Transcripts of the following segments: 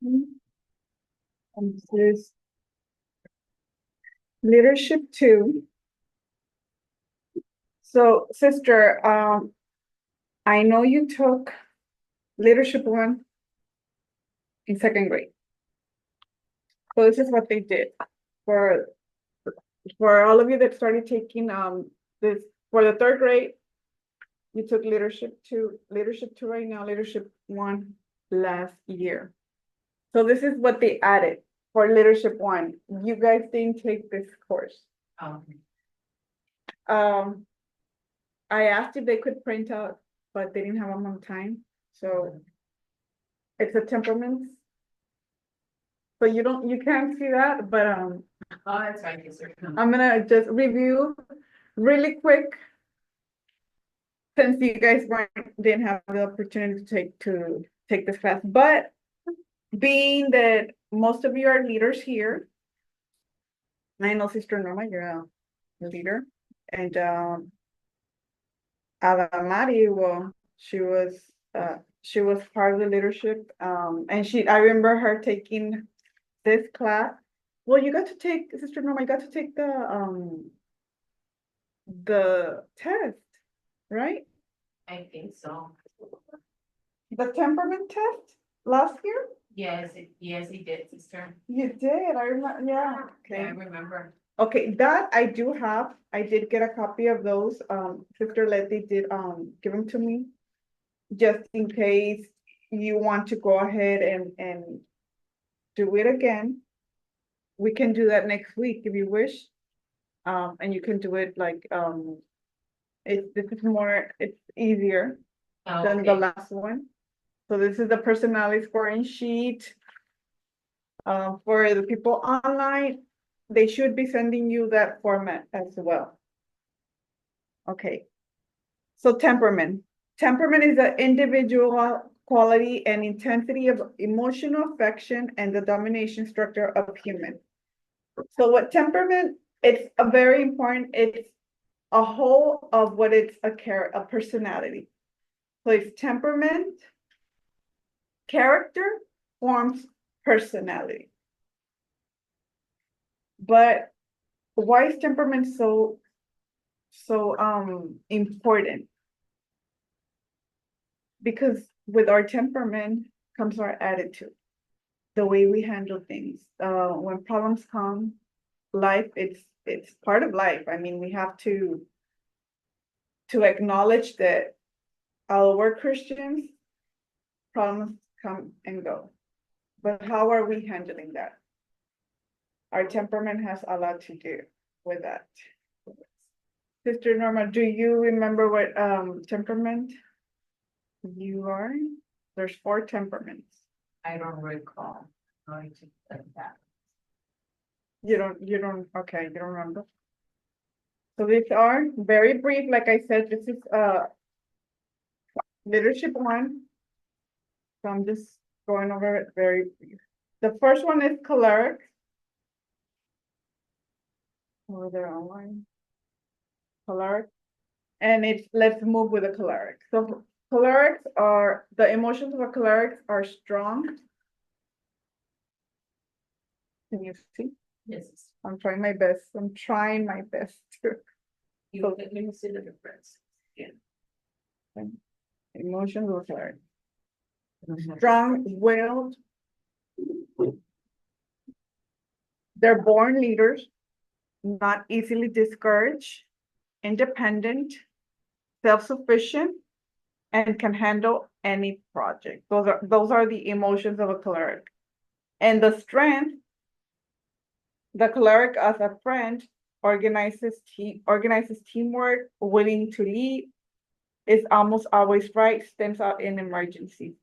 And this is leadership 2. So, sister, I know you took leadership 1 in 2nd grade. So this is what they did for all of you that started taking this for the 3rd grade. You took leadership 2 right now, leadership 1 last year. So this is what they added for leadership 1. You guys didn't take this course. I asked if they could print out, but they didn't have them on time. So it's a temperaments. So you can't see that, but Oh, that's fine, yes, sir. I'm gonna just review really quick. Since you guys didn't have the opportunity to take this class, but being that most of you are leaders here, I know Sister Norma, you're a leader, and Adamari, well, she was part of the leadership, and I remember her taking this class. Well, you got to take, Sister Norma, you got to take the test, right? I think so. The temperament test last year? Yes, he did, sister. You did, I remember, yeah, Yeah, I okay. remember. Okay, that I do have, I did get a copy of those, Sister Letty did, give them to me. Just in case you want to go ahead and do it again. We can do that next week if you wish. And you can do it like, this is more, it's easier Oh, than the okay. last one. So this is the personality scoring sheet. For the people online, they should be sending you that format as well. Okay. So temperament. Temperament is the individual quality and intensity of emotional affection and the domination structure of human. So what temperament, it's a very important, it's a whole of what it's a personality. So it's temperament, character forms personality. But why is temperament so important? Because with our temperament comes our attitude, the way we handle things. When problems come, life, it's part of life. I mean, we have to acknowledge that although we're Christians, problems come and go. But how are we handling that? Our temperament has a lot to do with that. Sister Norma, do you remember what temperament you are? There's 4 temperaments. I don't recall going to that. You don't, okay, you don't remember. So these are very brief, like I said, this is leadership 1. So I'm just going over it very brief. The first one is choleric. Over there online. Choleric. And let's move with the choleric. So cholerics are, the emotions of a choleric are strong. Can you see? Yes. I'm trying my best. I'm trying my best to. Let me see the difference. Yeah. Emotions of a choleric. Strong-willed. They're born leaders, not easily discouraged, independent, self-sufficient, and can handle any project. Those are the emotions of a choleric. And the strength, the choleric as a friend organizes teamwork, willing to lead, is almost always right, stands out in emergencies.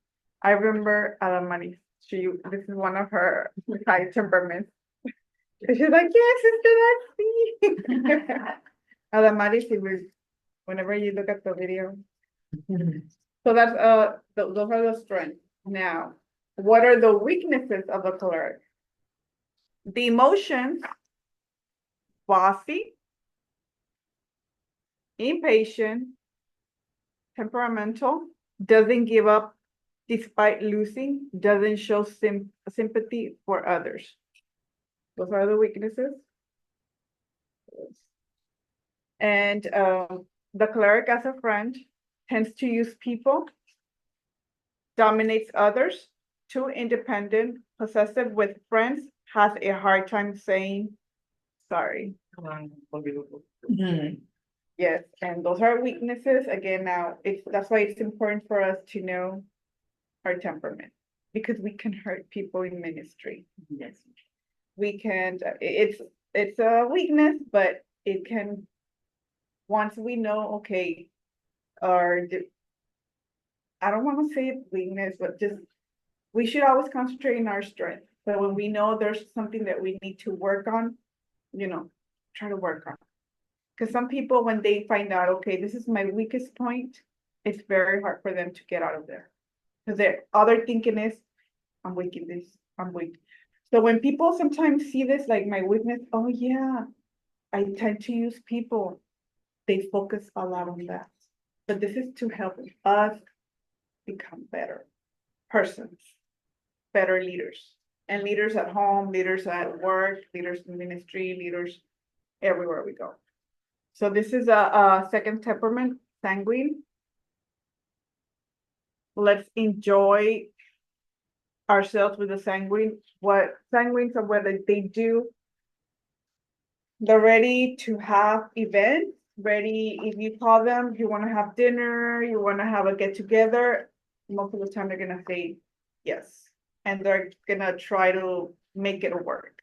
I remember Adamari, this is one of her high temperaments. She's like, yes, sister, that's me. Adamari, whenever you look at the video. So that's those are the strengths. Now, what are the weaknesses of a choleric? The emotions, bossy, impatient, temperamental, doesn't give up despite losing, doesn't show sympathy for others. Those are the weaknesses. And the cleric as a friend tends to use people, dominates others, too independent, possessive with friends, has a hard time saying sorry. Yes, and those are weaknesses. Again, now that's why it's important for us to know our temperament, because we can hurt people in ministry. Yes. We can, it's a weakness, but it can, once we know, okay, I don't want to say weakness, but just, we should always concentrate in our strength. But when we know there's something that we need to work on, try to work on. Because some people, when they find out, okay, this is my weakest point, it's very hard for them to get out of there. Because their other thinking is, I'm weak in this, I'm weak. So when people sometimes see this, like my weakness, oh yeah, I tend to use people, they focus a lot on that. But this is to help us become better persons, better leaders. And leaders at home, leaders at work, leaders in ministry, leaders everywhere we go. So this is a second temperament, sanguine. Let's enjoy ourselves with the sanguine. What sanguines are, what they do, they're ready to have events, ready, if you call them, you want to have dinner, you want to have a get together, most of the time they're gonna say yes. And they're gonna try to make it work.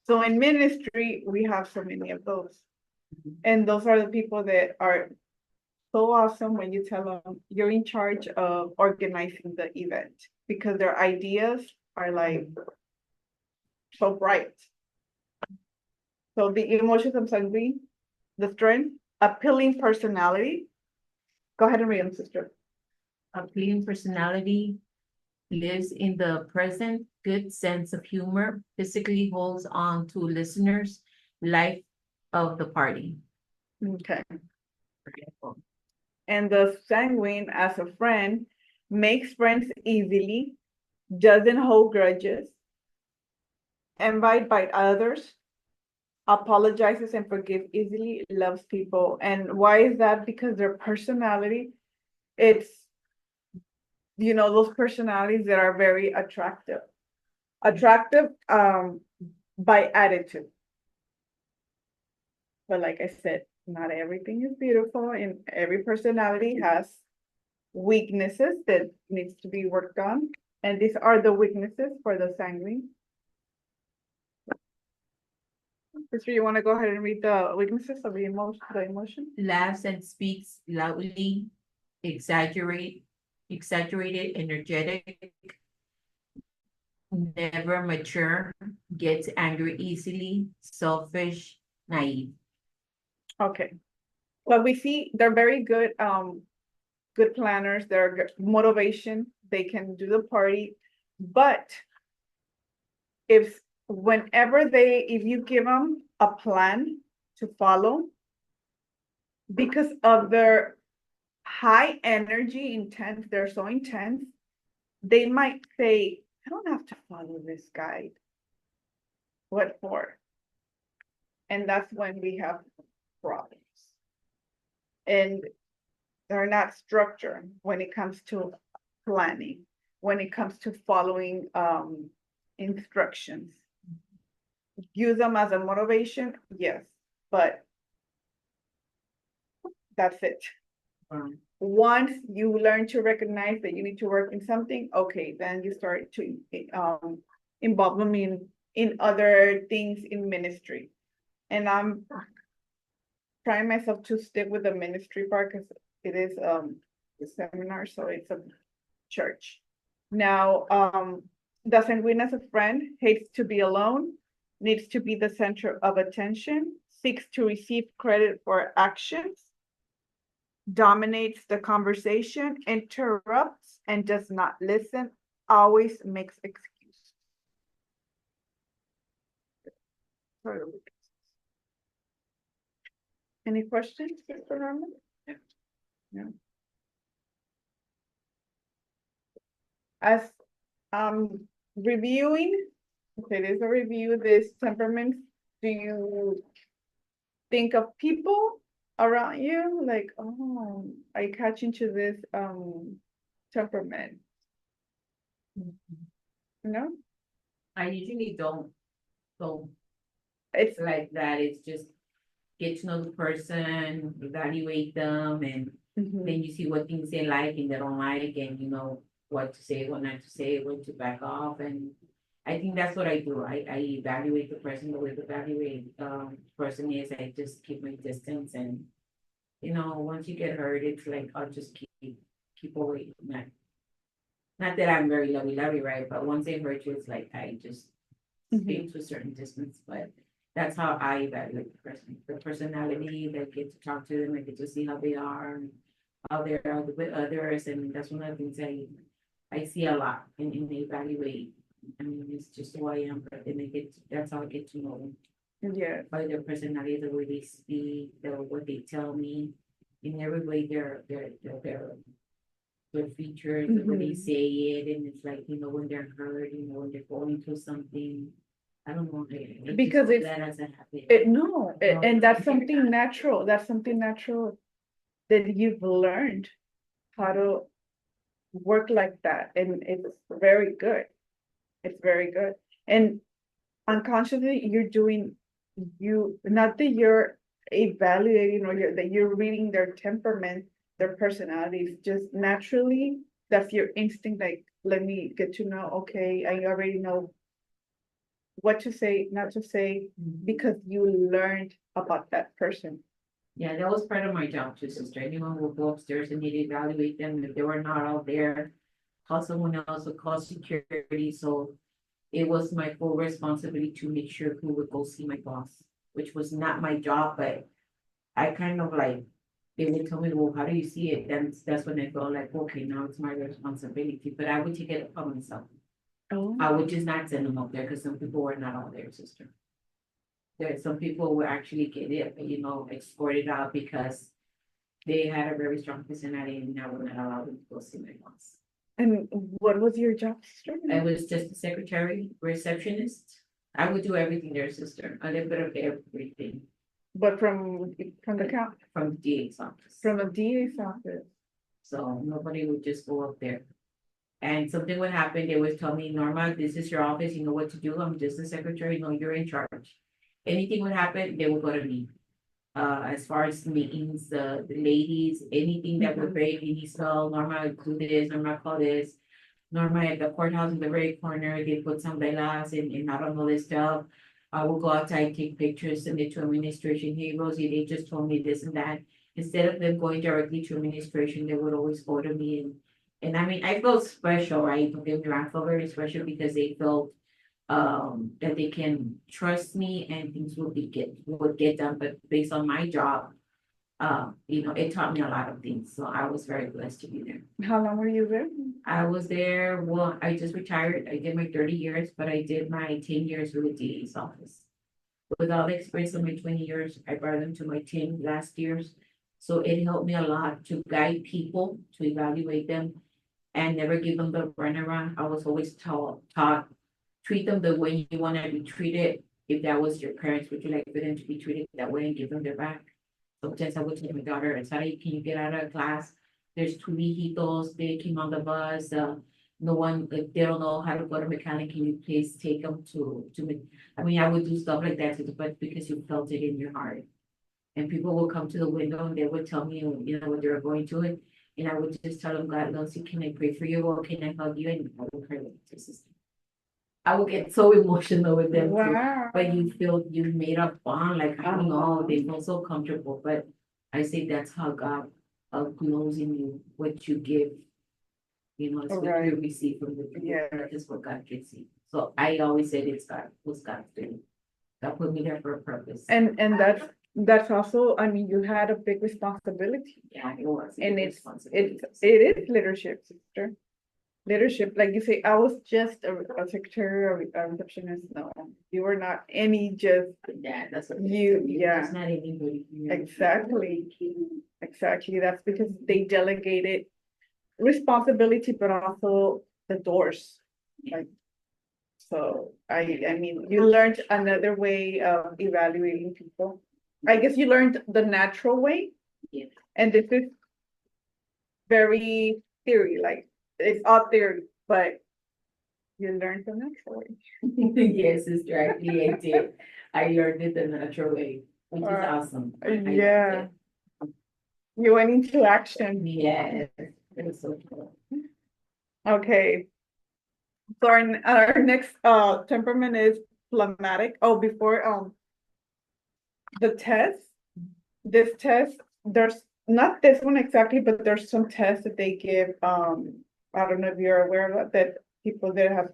So in ministry, we have so many of those. And those are the people that are so awesome when you tell them you're in charge of organizing the event, because their ideas are like so bright. So the emotions of sanguine, the strength, appealing personality. Go ahead and read them, sister. Appealing personality, lives in the present, good sense of humor, physically holds on to listeners, life of the party. Okay. And the sanguine, as a friend, makes friends easily, doesn't hold grudges, invite by others, apologizes and forgive easily, loves people. And why is that? Because their personality, it's, those personalities that are very attractive. Attractive by attitude. But like I said, not everything is beautiful, and every personality has weaknesses that needs to be worked on. And these are the weaknesses for the sanguine. Sister, you want to go ahead and read the weaknesses of the emotion? Laughs and speaks loudly, exaggerated, energetic, never mature, gets angry easily, selfish, naive. Okay. Well, we see they're very good, good planners, they're motivation, they can do the party, but if you give them a plan to follow, because of their high energy intense, they're so intense, they might say, I don't have to follow this guide. What for? And that's when we have problems. And they're not structured when it comes to planning, when it comes to following instructions. Use them as a motivation, yes, but that's it. Once you learn to recognize that you need to work in something, okay, then you start to involve them in other things in ministry. And I'm trying myself to stick with the ministry part, because it is a seminar, so it's a church. Now, the sanguine as a friend hates to be alone, needs to be the center of attention, seeks to receive credit for actions, dominates the conversation, interrupts and does not listen, always makes excuses. Any questions, Mr. Norman? No. as reviewing, if it is a review, this temperament, do you think of people around you like, oh, I catch into this temperament, you know? I usually don't It's like that. It's just get to know the person, evaluate them, and Mhm. then you see what things they like and they don't like, and you know what to say, what not to say, when to back off. And I think that's what I do. I evaluate the person the way the evaluate person is. I just keep my distance, and you know, once you get hurt, it's like I'll just keep away. Not that I'm very lovey, right? But once they hurt you, it's like I just stay to a certain distance. But that's how I evaluate the person, the personality. I get to talk to them. I get to see how they are, and how they are with others, and that's one of the things I see a lot and they evaluate. I mean, it's just who I am, but then that's how I get to know them Yeah. by their personality, the way they speak, what they tell me. In every way, their features, the way they Mhm. say it, and it's like, you know, when they're hurt, you know, when they're going through something. I don't know, I Because just do it's that as a habit. no, and that's something natural. That's something natural that you've learned how to work like that, and it's very good. It's very good. And unconsciously, you're doing not that you're evaluating or that you're reading their temperament, their personalities, just naturally, that's your instinct. Like, let me get to know, okay, I already know what to say, not to say, because you learned about that person. Yeah, that was part of my job too, sister. Anyone will go upstairs and need to evaluate them. If they were not out there, call someone else or call security. So it was my full responsibility to make sure who would go see my boss, which was not my job, but I kind of like, they would tell me, well, how do you see it? Then that's when I felt like, okay, now it's my responsibility, but I would take it upon myself. Oh. I would just not send them up there because some people were not out there, sister. There's some people will actually get it, you know, escorted out because they had a very strong personality and I would not allow them to go see my boss. And what was your job, sister? I was just a secretary, receptionist. I would do everything there, sister, a little bit of everything But from the count, from the DA's office. from the DA's office. So nobody would just go up there. And something would happen, they would tell me, Norma, this is your office, you know what to do, I'm just the secretary, no, you're in charge. Anything would happen, they would go to me. As far as meetings, the ladies, anything that would break, any spell, Norma, do this, Norma, call this. Norma, at the courthouse in the very corner, they put some velas and I don't know this stuff. I will go outside, take pictures, send it to administration. Hey, Rosie, they just told me this and that. Instead of them going directly to administration, they would always go to me and I mean, I felt special, right? Don't get me wrong, I felt very special because they felt that they can trust me and things would get done, but based on my job, you know, it taught me a lot of things. So I was very blessed to be there. How long were you there? I was there, well, I just retired. I did my 30 years, but I did my 10 years with the DA's office. With all the experience of my 20 years, I brought them to my 10 last years. So it helped me a lot to guide people, to evaluate them, and never give them the runaround. I was always taught, treat them the way you want to be treated. If that was your parents, would you like for them to be treated that way and give them their back? Sometimes I would tell my daughter, sorry, can you get out of class? There's two viejitos, they came on the bus, no one, if they don't know how to go to mechanic, can you please take them I mean, I would do stuff like that, but because you felt it in your heart. And people will come to the window and they would tell me, you know, what they were going to it. And I would just tell them, God loves you, can I pray for you, or can I hug you? And I would pray with my sister. I would get so emotional with them too. Wow. But you feel you made a bond, like I don't know, they feel so comfortable, but I say that's how God glows in you, what you give. You know, it's what you Right. receive from the people, Yeah. that is what God gives you. So I always said it's God, it was God's doing. God put me there for a purpose. And that's also, I mean, you had a big responsibility. Yeah, it was. And a it responsibility. is leadership, sister. Leadership, like you say, I was just a secretary or a receptionist. No, you were not any just Yeah, that's what. yeah. It's not anybody. Exactly. Exactly. That's because they delegated responsibility, but also the doors, like. So I mean, you learned another way of evaluating people. I guess you learned the natural way. Yeah. And this is very theory, like it's all theory, but you learned the natural way. Yes, sister, I did. I learned it the natural way, which is awesome. I loved Yeah. it. You went into action. Yes, it was so cool. Okay. So our next temperament is phlegmatic. Oh, before the test, this test, there's not this one exactly, but there's some tests that they give. I don't know if you're aware of that people that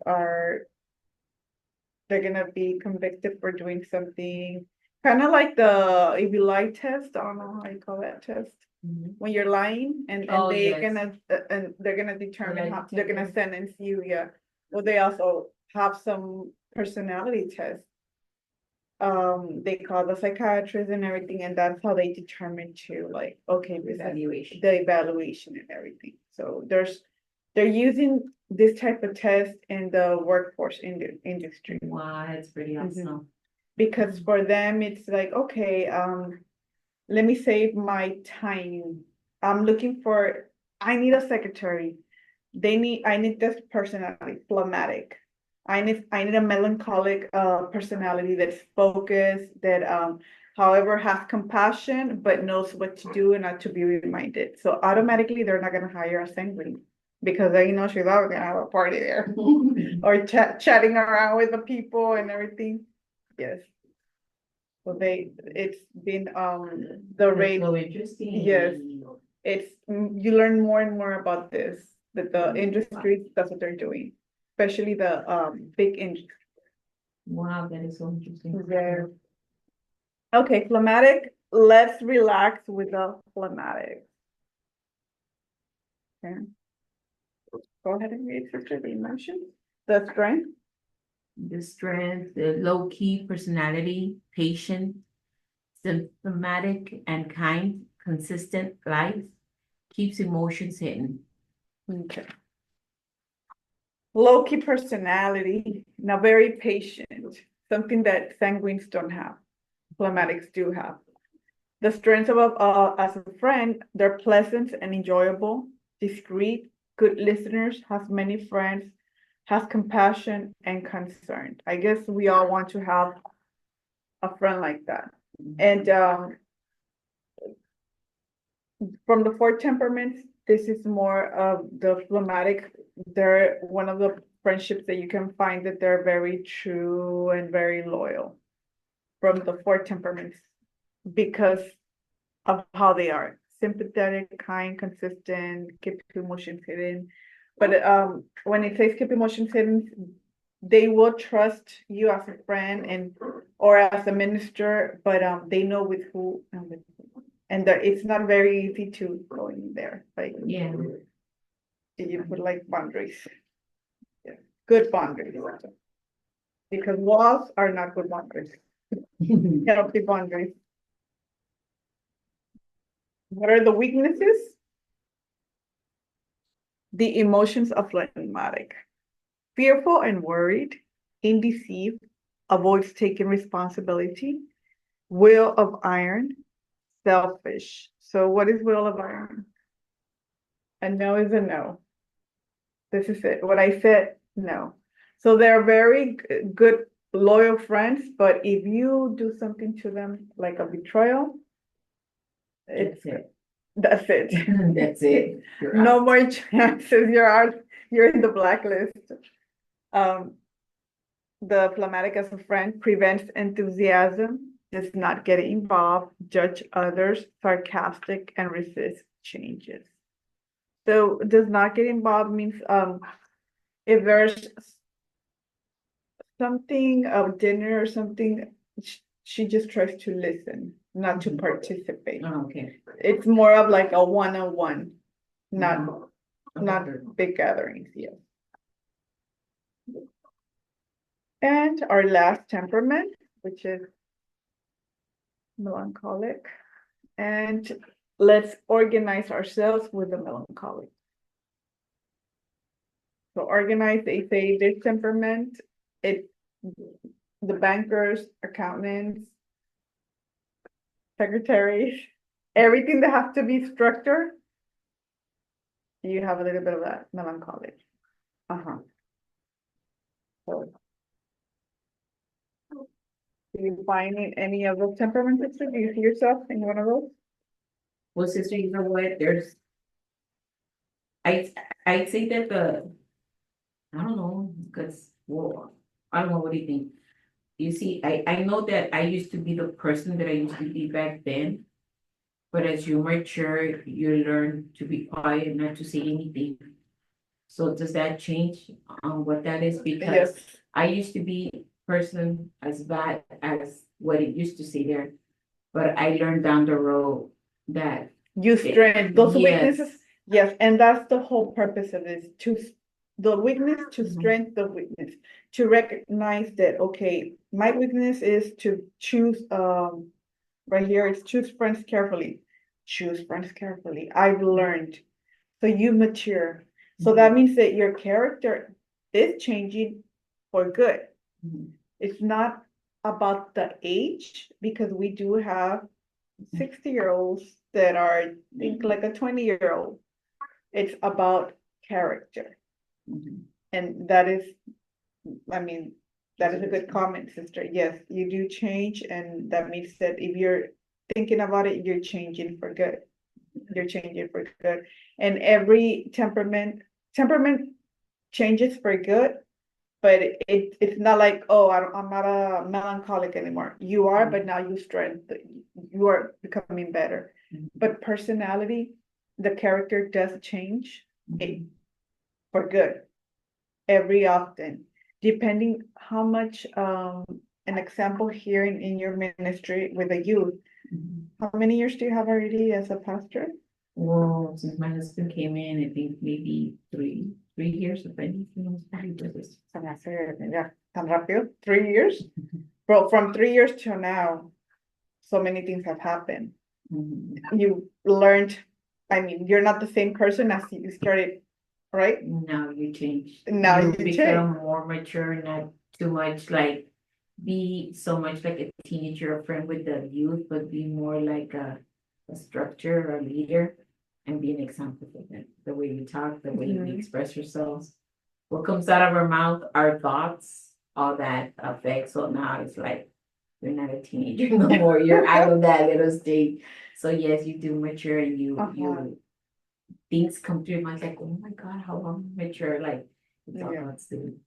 they're gonna be convicted for doing something. Kind of like the if you lie test. I don't know how you call that test. Mhm. When you're lying and Oh, they're yes. gonna determine lie how they're gonna detector. sentence you, yeah. Well, they also have some personality tests. They call the psychiatrist and everything, and that's how they determine to like, okay, this is Evaluation. the evaluation and everything. So they're using this type of test in the workforce industry. Wow, that's pretty awesome. Because for them, it's like, okay, let me save my time. I'm looking for, I need a secretary. I need this personality, phlegmatic. I need a melancholic personality that's focused, that however has compassion, but knows what to do and not to be reminded. So automatically they're not gonna hire a sanguine because they know she's always gonna have a party there or chatting around with the people and everything. Yes. So it's been the That's rate, so interesting. yes. You learn more and more about this, that the industry, that's what they're doing, especially the big industry. Wow, that is so interesting. Yeah. Okay, phlegmatic, let's relax with the phlegmatic. Okay. Go ahead and read sister the emotions, the strength. The strength, the low-key personality, patient, symptomatic and kind, consistent life, keeps emotions hidden. Okay. Low-key personality, now very patient, something that sanguines don't have, phlegmatics do have. The strengths of as a friend, they're pleasant and enjoyable, discreet, good listeners, has many friends, has compassion and concern. I guess we all want to have a friend like that. And from the four temperaments, this is more of the phlegmatic. They're one of the friendships that you can find that they're very true and very loyal from the four temperaments because of how they are sympathetic, kind, consistent, keep emotions hidden. But when it says keep emotions hidden, they will trust you as a friend and or as a minister, but they know with who and with who. And that it's not very easy to go in there. Like Yeah. you put like boundaries. Yeah. Good boundaries. Because walls are not good boundaries. Healthy boundaries. What are the weaknesses? The emotions of phlegmatic. Fearful and worried, indecisive, avoids taking responsibility, will of iron, selfish. So what is will of iron? A no is a no. This is it. What I said, no. So they're very good, loyal friends, but if you do something to them, like a betrayal, That's it. that's it. That's it. You're No out. more chances. You're out. You're in the blacklist. Um, the phlegmatic as a friend prevents enthusiasm, does not get involved, judge others, sarcastic, and resist changes. So does not get involved means if there's something of dinner or something, she just tries to listen, not to participate. Oh, okay. It's more of like a one-on-one, not Mhm. not big gatherings, yes. And our last temperament, which is melancholic. And let's organize ourselves with the melancholic. So organized, they say this temperament, the bankers, accountants, secretaries, everything that has to be structured. You have a little bit of that melancholic. Uh-huh. So. Do you find in any of those temperaments, sister? Do you see yourself in one of those? Well, sister, you know what, there's. I'd say that I don't know, because, well, I don't know, what do you think? You see, I know that I used to be the person that I used to be back then. But as you mature, you learn to be quiet, not to say anything. So does that change what that is? Because Yes. I used to be a person as bad as what it used to say there. But I learned down the road that, You strength, those Yes. weaknesses, yes, and that's the whole purpose of this, the weakness to Mhm. strengthen the weakness. To recognize that, okay, my weakness is to choose, right here, it's choose friends carefully. Choose friends carefully, I've learned. So you mature, so that means that your character is changing for good. Mhm. It's not about the age, because we do have 60-year-olds that are think like a 20-year-old. It's about character. Mhm. And that is, I mean, that is a good comment, sister. Yes, you do change, and that means that if you're thinking about it, you're changing for good. You're changing for good. And every temperament changes for good, but it's not like, oh, I'm not a melancholic anymore. You are, but now you are becoming better. Mhm. But personality, the character does change it for good every often, depending how much, an example here in your ministry with the youth. Mhm. How many years do you have already as a pastor? Well, since my husband came in, I think maybe 3 years of anything. Se me hace, ya, tan rápido, 3 years? Bro, from 3 years till now, so many things have happened. You learned, I mean, you're not the same person as you started, right? Now you change. Now you become more mature, not too much like be so much like a teenager, a friend with the youth, but be more like a structure, a leader, and be an example for them. The way we talk, the way we Mhm. express ourselves, what comes out of our mouth, our thoughts, all that affects. So now it's like you're not a teenager no more. You're out of that little state. So yes, you do mature, and you things come to your mind like, oh my God, how I'm mature. Like it's all Yeah. God's doing.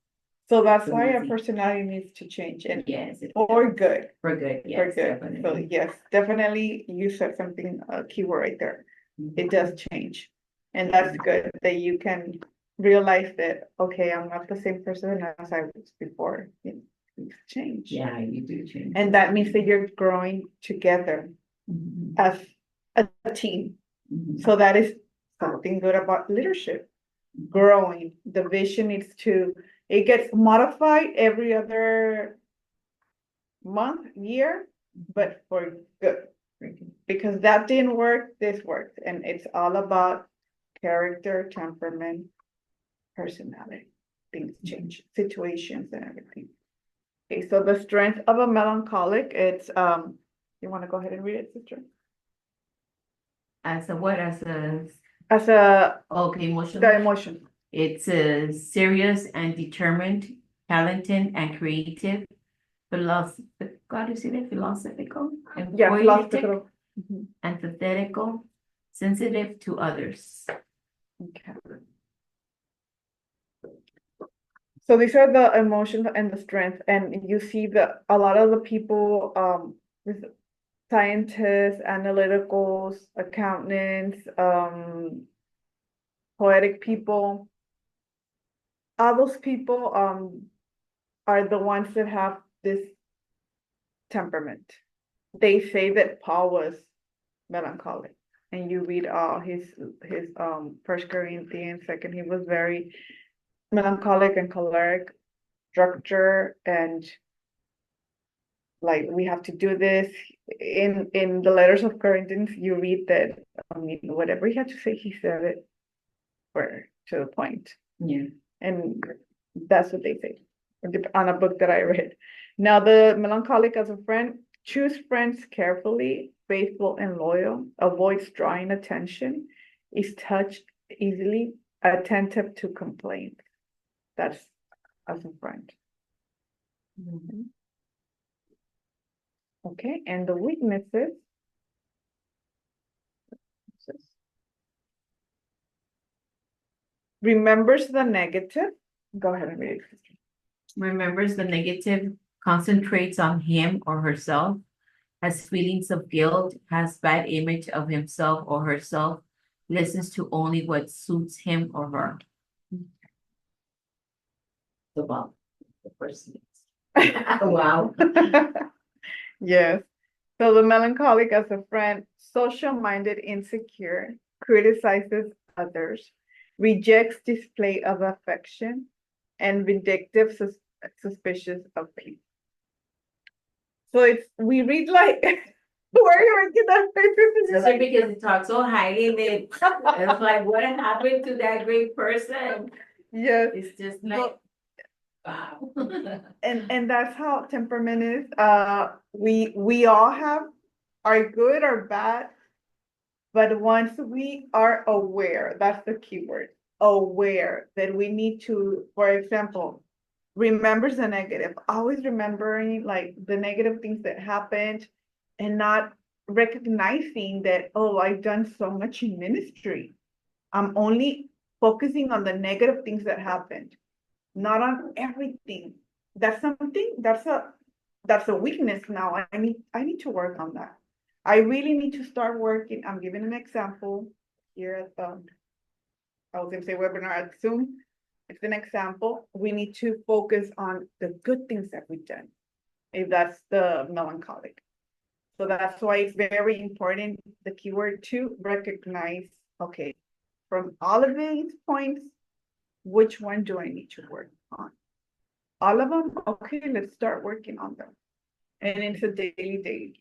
So that's So why our easy. personality needs to change, and Yes, for good, for good. for Yes, good. So definitely. yes, definitely, you said something, a keyword right there. Mhm. It does change. And that's good that you can realize that, okay, I'm not the same person as I was before. It's changed. Yeah, you do change. And that means that you're growing together Mhm. as a team. Mhm. So that is something good about leadership. Growing, the vision is it gets modified every other month, year, but for good. Because that didn't work, this worked, and it's all about character, temperament, personality. Things change, situations and everything. Okay, so the strength of a melancholic, it's, you wanna go ahead and read it, sister? As a what? As a As a, okay, emotional. the emotion, It's a serious and determined, talented and creative, philosophical. God, is it philosophical? And yeah, poetic, philosophical. Mhm. empathetical, sensitive to others. Okay. So these are the emotions and the strength, and you see that a lot of the people, with scientists, analyticals, accountants, poetic people, all those people, are the ones that have this temperament. They say that Paul was melancholic, and you read all his First Corinthians, second, he was very melancholic and choleric, structure, and like we have to do this. In the letters of Corinthians, you read that, I mean, whatever he had to say, he said it for to the point. Yeah. And that's what they say on a book that I read. Now, the melancholic as a friend, choose friends carefully, faithful and loyal, avoids drawing attention, is touched easily, attentive to complaints. That's as a friend. Okay, and the weaknesses. Remembers the negative. Go ahead and read it. Sister. Remembers the negative, concentrates on him or herself, has feelings of guilt, has bad image of himself or herself, listens to only what suits him or her. About the person. Wow. Yes. So the melancholic as a friend, social-minded, insecure, criticizes others, rejects display of affection, and vindictive, suspicious of people. So it's, we read like, where are you making that face? Just because it talks so highly of it, it's like, what happened to that great person? Yes, It's just like, wow. and that's how temperament is. We all have are good or bad, but once we are aware, that's the key word, aware that we need to, for example, remembers the negative, always remembering like the negative things that happened and not recognizing that, oh, I've done so much in ministry. I'm only focusing on the negative things that happened, not on everything. That's something, that's a weakness now. I need to work on that. I really need to start working. I'm giving an example here at the, I was gonna say webinar at Zoom. It's an example. We need to focus on the good things that we've done, if that's the melancholic. So that's why it's very important, the keyword to recognize, okay, from all of these points, which one do I need to work on? All of them? Okay, let's start working on them. And it's a daily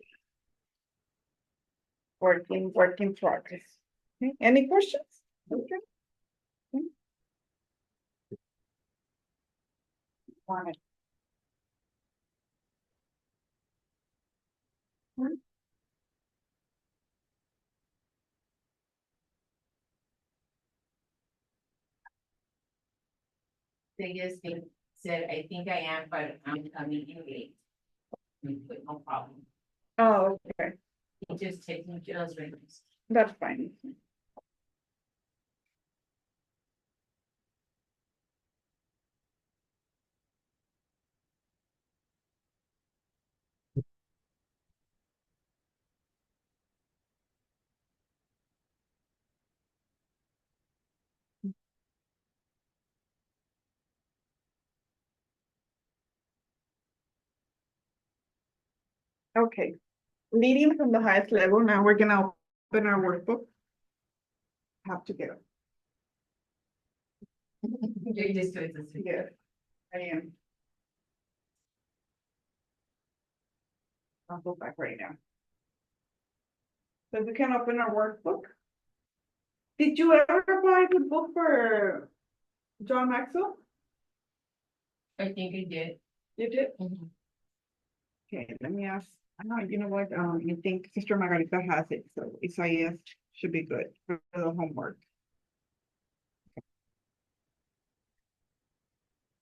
work in progress. Okay, any questions? Okay. Okay. Fine. They just said, I think I am, but I'm coming in late. But no problem. Oh, okay, He just taking Jill's rings. that's fine. Okay, leading from the highest level, now we're gonna open our workbook. Have to get it. You just do it this way. Yes, I am. I'll go back right now. So we can open our workbook. Did you ever buy the book for John Maxwell? I think you did. You did? Okay, let me ask. I know, you know what, I think Sister Margarita has it, so Isaiah should be good for the homework.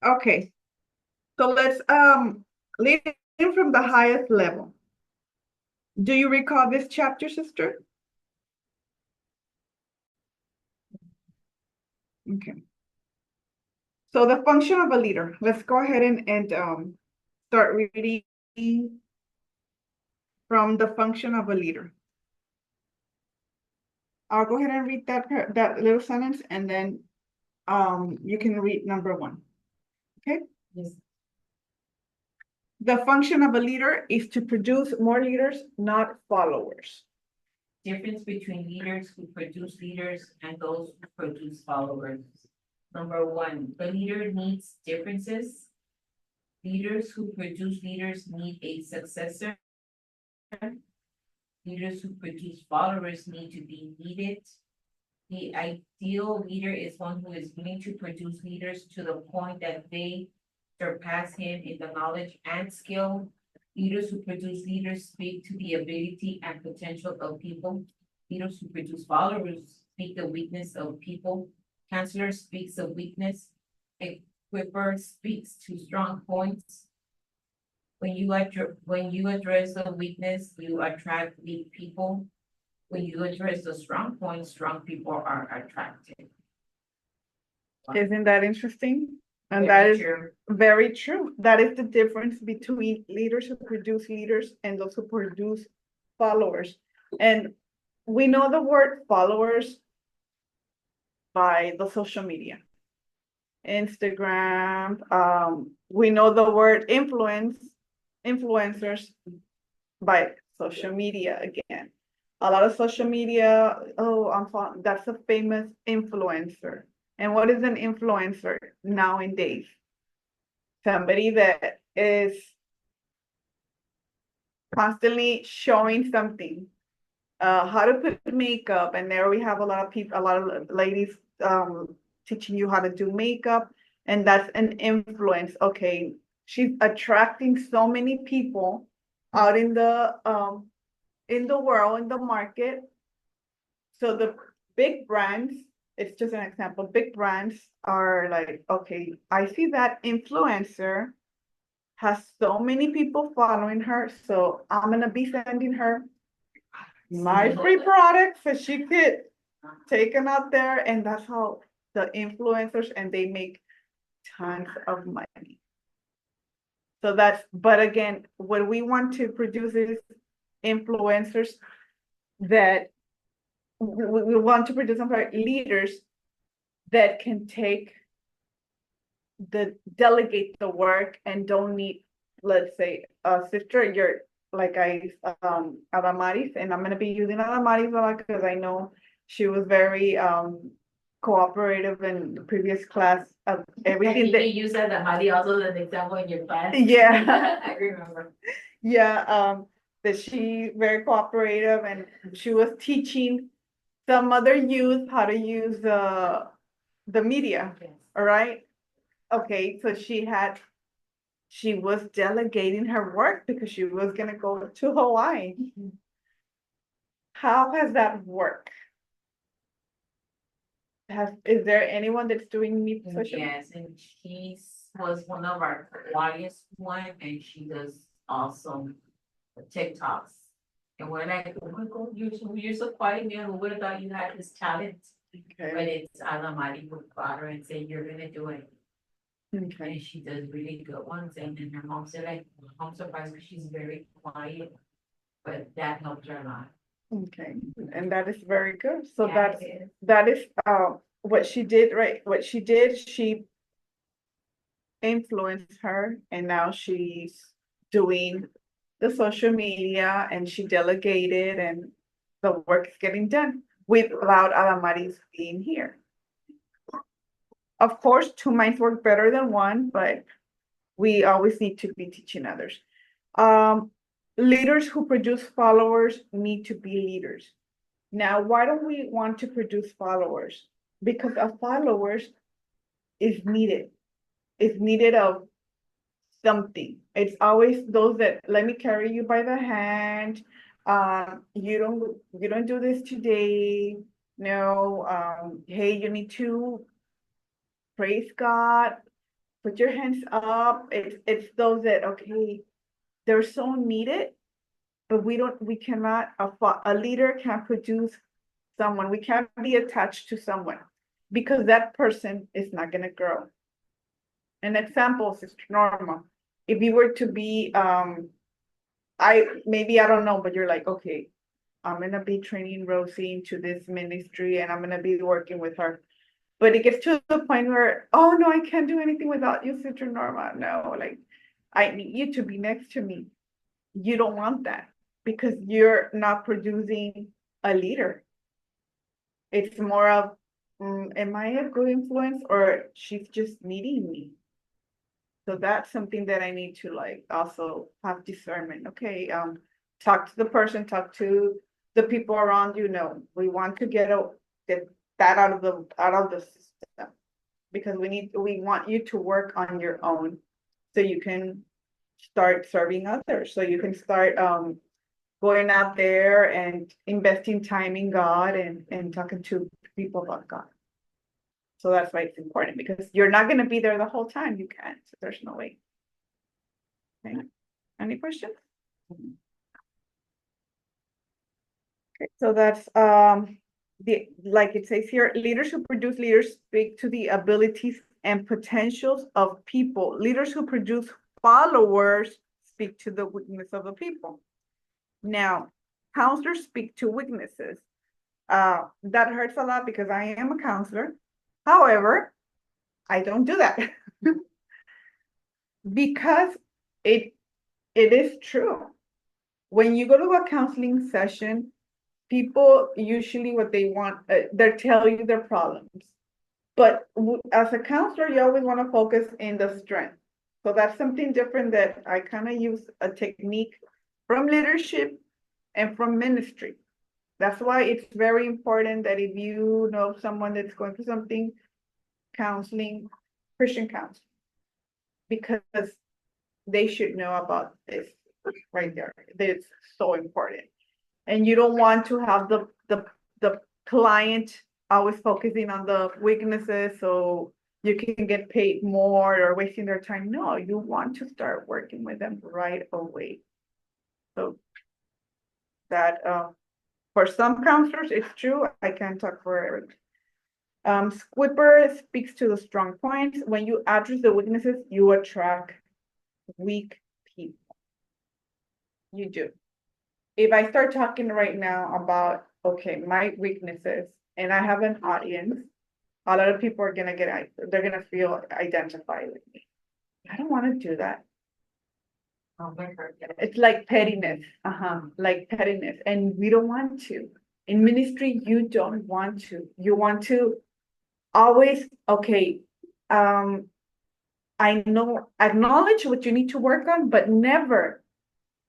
Okay. So let's, leading from the highest level. Do you recall this chapter, sister? Okay. So the function of a leader, let's go ahead and start reading from the function of a leader. I'll go ahead and read that little sentence and then you can read number 1. Okay? Yes. The function of a leader is to produce more leaders, not followers. Difference between leaders who produce leaders and those who produce followers. Number 1, the leader needs differences. Leaders who produce leaders need a successor. Leaders who produce followers need to be needed. The ideal leader is one who is willing to produce leaders to the point that they surpass him in the knowledge and skill. Leaders who produce leaders speak to the ability and potential of people. Leaders who produce followers speak the weakness of people. Counselor speaks of weakness. Equiper speaks to strong points. When you address the weakness, you attract weak people. When you address the strong points, strong people are attracted. Isn't that interesting? And Very that is true. very true. That is the difference between leaders who produce leaders and those who produce followers. And we know the word followers by the social media. Instagram, we know the word influencers by social media again. A lot of social media, that's a famous influencer. And what is an influencer nowadays? Somebody that is constantly showing something, how to put makeup, and there we have a lot of people, a lot of ladies teaching you how to do makeup, and that's an influence. Okay, she's attracting so many people out in the world, in the market. So the big brands, it's just an example, big brands are like, okay, I see that influencer has so many people following her, so I'm gonna be sending her my free products so she could take them out there, and that's how the influencers, and they make tons of money. So but again, what we want to produce is influencers that we want to produce some leaders that can delegate the work and don't need, let's say, sister, you're like Adamaris, and I'm gonna be using Adamaris a lot because I know she was very cooperative in the previous class of everything that. You use that Amadi also as an example in your class. Yeah. I remember. Yeah, that she very cooperative, and she was teaching some other youth how to use the media, Yes. all right? Okay, so she was delegating her work because she was gonna go to Hawaii. How has that worked? Is there anyone that's doing me social? Yes, and she was one of our quietest one, and she does awesome TikToks. And we're like, oh my God, you're so quiet, man. Who would have thought you had this talent? But Okay, it's Alamari who brought her and said, you're gonna do it. okay, And she does really good ones. And then her mom said, like, I'm surprised because she's very quiet, but that helped her a lot. okay, and that is very good. So Yeah, it is. that is what she did, right? What she did, she influenced her, and now she's doing the social media, and she delegated, and the work is getting done without Adamaris being here. Of course, two minds work better than one, but we always need to be teaching others. Leaders who produce followers need to be leaders. Now, why don't we want to produce followers? Because a followers is needed. It's needed of something. It's always those that let me carry you by the hand. You don't do this today. No, hey, you need to praise God, put your hands up. It's those that, okay, they're so needed, but we cannot, a leader can't produce someone. We can't be attached to someone because that person is not gonna grow. An example, Sister Norma, if you were to be, I don't know, but you're like, okay, I'm gonna be training Rosie into this ministry and I'm gonna be working with her. But it gets to the point where, oh no, I can't do anything without you, Sister Norma. No, like, I need you to be next to me. You don't want that because you're not producing a leader. It's more of, am I a good influence or she's just needing me? So that's something that I need to like also have discernment. Okay, talk to the person, talk to the people around you. No, we want to get that out of the system. Because we want you to work on your own, so you can start serving others, so you can start, going out there and investing time in God and talking to people about God. So that's why it's important, because you're not gonna be there the whole time, you can't, so there's no way. Okay, any questions? Okay, so that's, like it says here, leaders who produce leaders speak to the abilities and potentials of people. Leaders who produce followers speak to the weakness of the people. Now, counselors speak to weaknesses. That hurts a lot because I am a counselor. However, I don't do that. Because it is true. When you go to a counseling session, people usually what they want, they're telling you their problems. But as a counselor, you always want to focus in the strength. So that's something different that I kind of use a technique from leadership and from ministry. That's why it's very important that if you know someone that's going through something, counseling, Christian counseling, because they should know about this right there. It's so important. And you don't want to have the client always focusing on the weaknesses so you can get paid more or wasting their time. No, you want to start working with them right away. So that, for some counselors, it's true. I can't talk for everyone. Squipper speaks to the strong points. When you address the weaknesses, you attract weak people. You do. If I start talking right now about, okay, my weaknesses, and I have an audience, a lot of people are gonna they're gonna feel identified with me. I don't wanna do that. Oh, my God. It's like pettiness, like pettiness, and we don't want to. In ministry, you don't want to. You want to always, okay, I know, acknowledge what you need to work on, but never.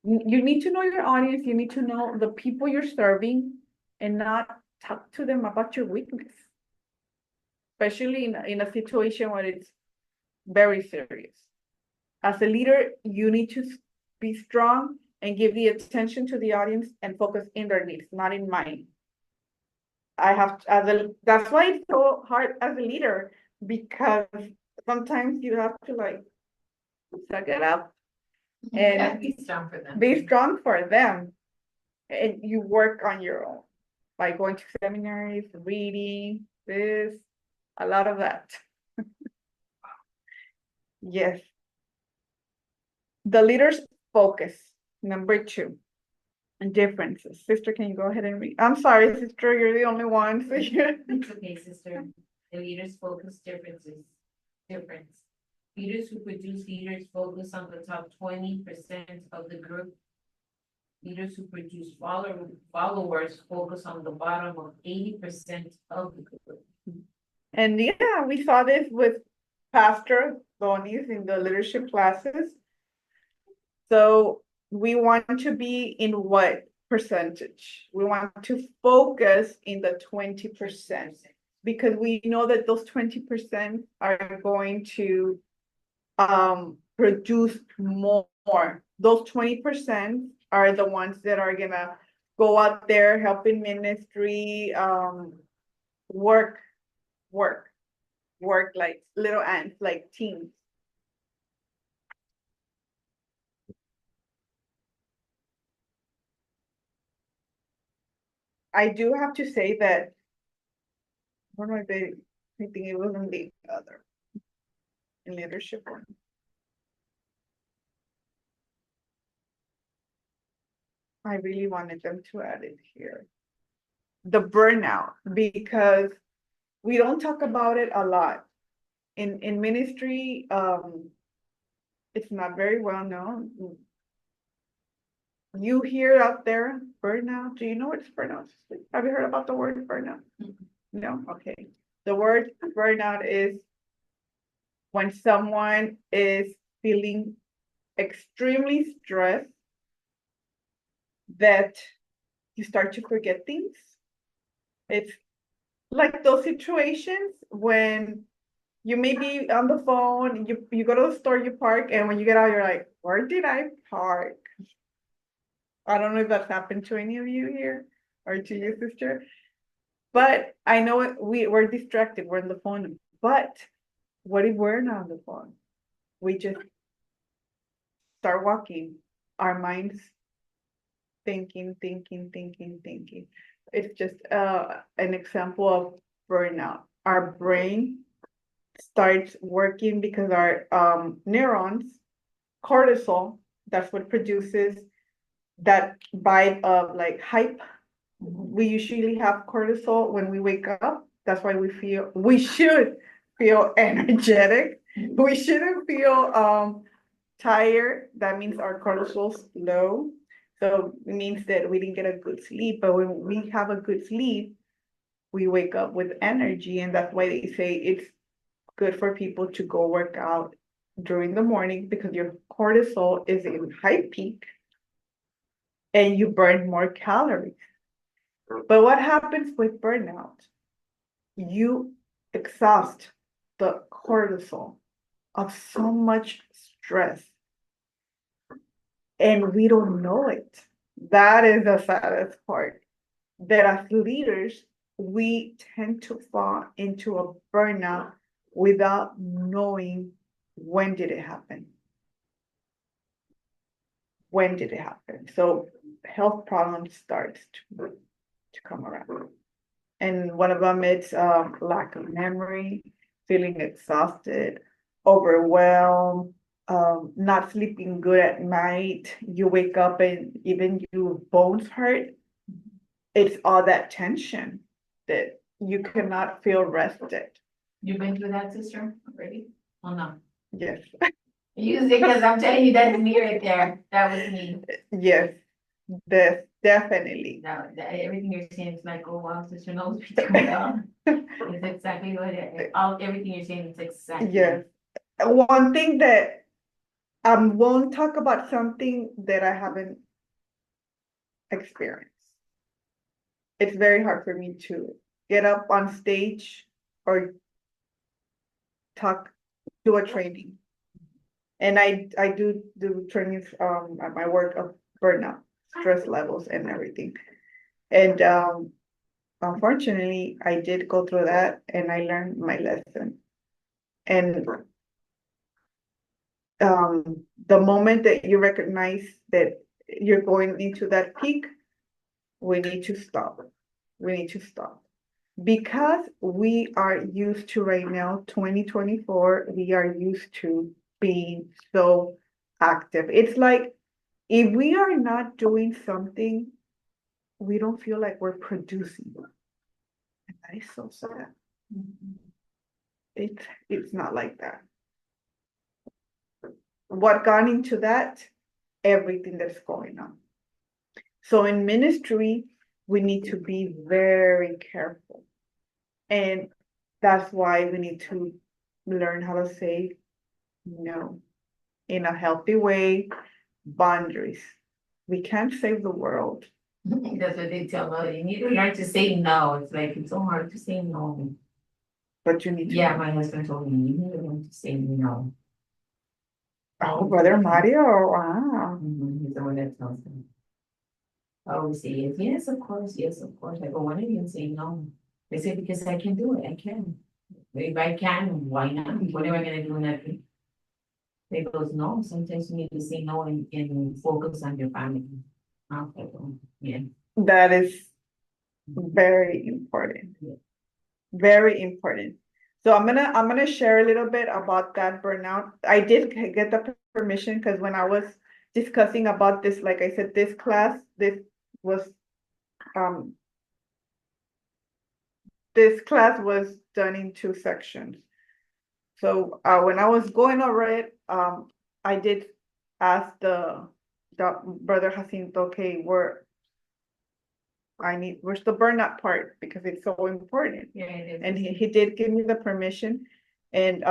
You need to know your audience, you need to know the people you're serving, and not talk to them about your weakness. Especially in a situation where it's very serious. As a leader, you need to be strong and give the attention to the audience and focus in their needs, not in mine. That's why it's so hard as a leader, because sometimes you have to like suck it up Yeah, and be strong for them. be strong for them. And you work on your own, by going to seminaries, reading, a lot of that. Yes. The leader's focus, number 2. Differences. Sister, can you go ahead and read? I'm sorry, sister, you're the only one. So It's okay, sister. The leaders focus difference. Leaders who produce leaders focus on the top 20% of the group. Leaders who produce followers focus on the bottom of 80% of the group. And yeah, we saw this with Pastor Donis in the leadership classes. So we want to be in what percentage? We want to focus in the 20%, because we know that those 20% are going to produce more. Those 20% are the ones that are gonna go out there, help in ministry, work like little ants, like teams. I do have to say that one of the, I think it was in the other, in leadership one. I really wanted them to add it here. The burnout, because we don't talk about it a lot. In ministry, it's not very well known. You hear out there, burnout. Do you know what burnout is? Have you heard about the word burnout? No? Okay. The word burnout is when someone is feeling extremely stressed that you start to forget things. It's like those situations when you may be on the phone, you go to the store, you park, and when you get out, you're like, where did I park? I don't know if that's happened to any of you here or to your sister. But I know we're distracted, we're on the phone, but what if we're not on the phone? We just start walking, our minds thinking. It's just an example of burnout. Our brain starts working because our neurons, cortisol, that's what produces that vibe of like hype. We usually have cortisol when we wake up. That's why we should feel energetic. We shouldn't feel tired. That means our cortisol's low. So it means that we didn't get a good sleep. But when we have a good sleep, we wake up with energy. And that's why they say it's good for people to go work out during the morning because your cortisol is in high peak and you burn more calories. But what happens with burnout? You exhaust the cortisol of so much stress, and we don't know it. That is the saddest part. That as leaders, we tend to fall into a burnout without knowing when did it happen. When did it happen? So health problems starts to come around. And one of them is lack of memory, feeling exhausted, overwhelmed, not sleeping good at night. You wake up and even your bones hurt. It's all that tension that you cannot feel rested. You've been through that, sister, already? Oh, no. Yes, Use it because I'm telling you, that's me right there. That was me. yes, definitely. Now, everything you're saying is like, oh, wow, sister knows me too well. It's exactly what everything you're saying is exactly. Yes. One thing that I won't talk about something that I haven't experienced. It's very hard for me to get up on stage or do a training. And I do trainings at my work of burnout, stress levels and everything. And unfortunately, I did go through that and I learned my lesson. And the moment that you recognize that you're going into that peak, we need to stop. We need to stop. Because we are used to right now, 2024, we are used to being so active. It's like if we are not doing something, we don't feel like we're producing. And that is so sad. It's not like that. What got into that? Everything that's going on. So in ministry, we need to be very careful. And that's why we need to learn how to say no in a healthy way, boundaries. We can't save the world. That's what they tell us. You need to learn to say no. It's like, it's so hard to say no. But you need to. Yeah, my husband told me, you need to learn to say no. Oh, Brother Mario, wow. He's the one that tells them. I always say, yes, of course, yes, of course. I go, why didn't you say no? They say, because I can do it, I can. If I can, why not? What am I gonna do in that? They goes, no, sometimes you need to say no and focus on your family. Okay, well, yeah. That is very important. Yeah. Very important. So I'm gonna share a little bit about that burnout. I did get the permission because when I was discussing about this, like I said, this class, this class was done in 2 sections. So when I was going over it, I did ask the brother Jacinto, okay, where's the burnout part because it's so important. Yeah, it is. And he did give me the permission. And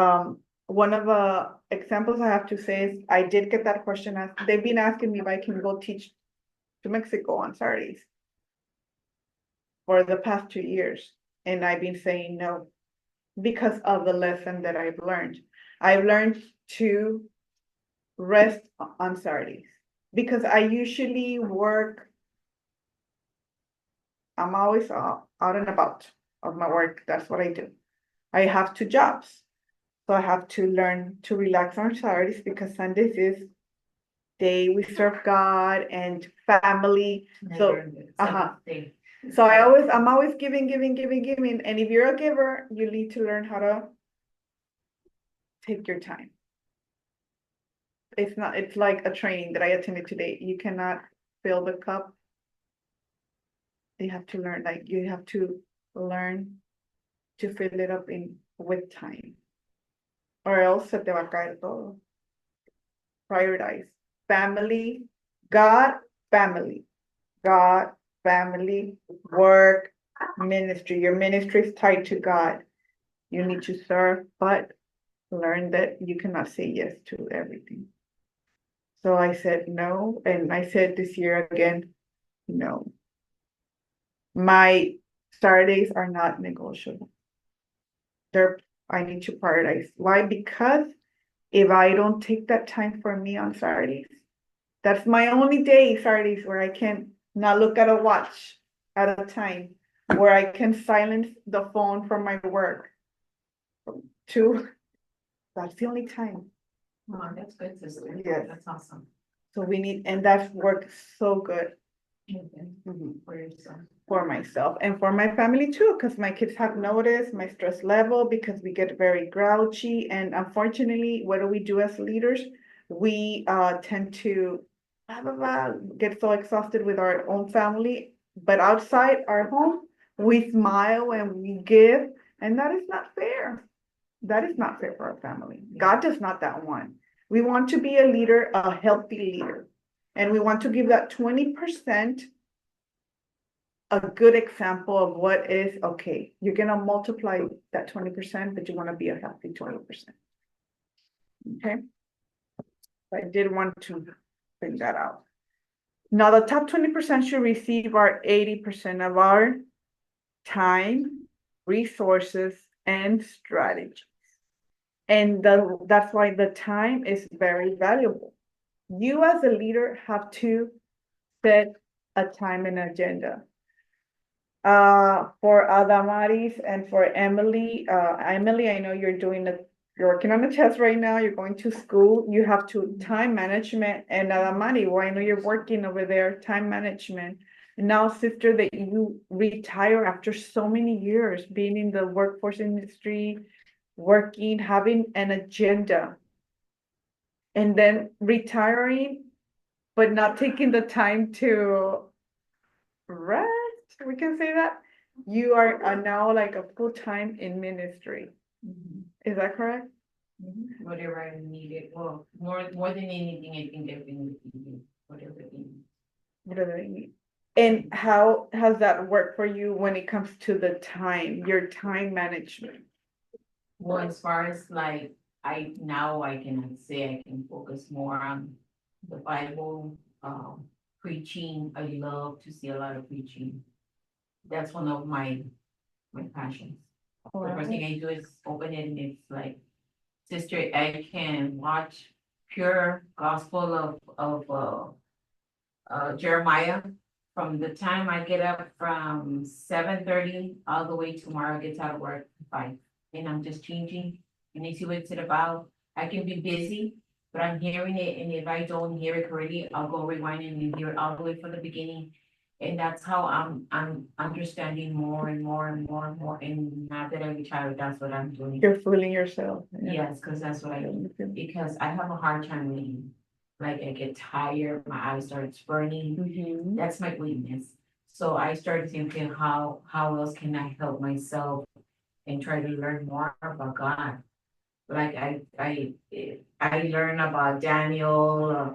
one of the examples I have to say is I did get that question asked. They've been asking me if I can go teach to Mexico on Saturdays for the past 2 years. and I've been saying no because of the lesson that I've learned. I've learned to rest on Saturdays because I usually work. I'm always out and about of my work. That's what I do. I have 2 jobs. So I have to learn to relax on Saturdays because Sundays is day we serve God and family. So, uh-huh. So I'm always giving. And if you're a giver, you need to learn how to take your time. It's like a training that I attended today. You cannot fill the cup. You have to learn to fill it up with time. Or else se te va a caer todo. Prioritize family, God, family, God, family, work, ministry. Your ministry is tied to God. You need to serve, but learn that you cannot say yes to everything. So I said no, and I said this year again, no. My Saturdays are not negotiable. I need to prioritize. Why? Because if I don't take that time for me on Saturdays, that's my only day, Saturdays, where I can not look at a watch at a time, where I can silence the phone from my work. That's the only time. Oh, that's good, sister. Yes. That's awesome. So and that works so good. For yourself. For myself and for my family too, because my kids have noticed my stress level because we get very grouchy. And unfortunately, what do we do as leaders? We tend to get so exhausted with our own family, but outside our home, we smile and we give, and that is not fair. That is not fair for our family. God does not that want. We want to be a leader, a healthy leader, and we want to give that 20%. A good example of what is, okay, you're gonna multiply that 20%, but you wanna be a healthy 20%. Okay? I did want to bring that out. Now, the top 20% should receive our 80% of our time, resources, and strategies. And that's why the time is very valuable. You as a leader have to set a time and agenda. For Adamaris and for Emily, Emily, I know you're working on a test right now, you're going to school, you have to time management, and Adamari, well, I know you're working over there, time management. Now, sister, that you retire after so many years being in the workforce industry, working, having an agenda, and then retiring, but not taking the time to rest. We can say that you are now like a full-time in ministry. Is that correct? Whatever I needed, well, more than anything, I think I've been whatever they need. Whatever they need. And how has that worked for you when it comes to the time, your time management? Well, as far as like, I can say I can focus more on the Bible, preaching. I love to see a lot of preaching. That's one of my passions. The first thing I do is open it and it's like, sister, I can watch pure gospel of Jeremiah from the time I get up from 7:30 all the way tomorrow I get out of work at 5. And I'm just changing and I see what it's about. I can be busy, but I'm hearing it, and if I don't hear it correctly, I'll go rewind and hear it all the way from the beginning. And that's how I'm understanding more and more and more and more. And now that I retired, that's what I'm doing. You're fooling yourself. Yes, because that's what I do. Because I have a hard time reading. Like I get tired, my eyes starts burning. Mhm. That's my weakness. So I started thinking, how else can I help myself and try to learn more about God? Like I learn about Daniel,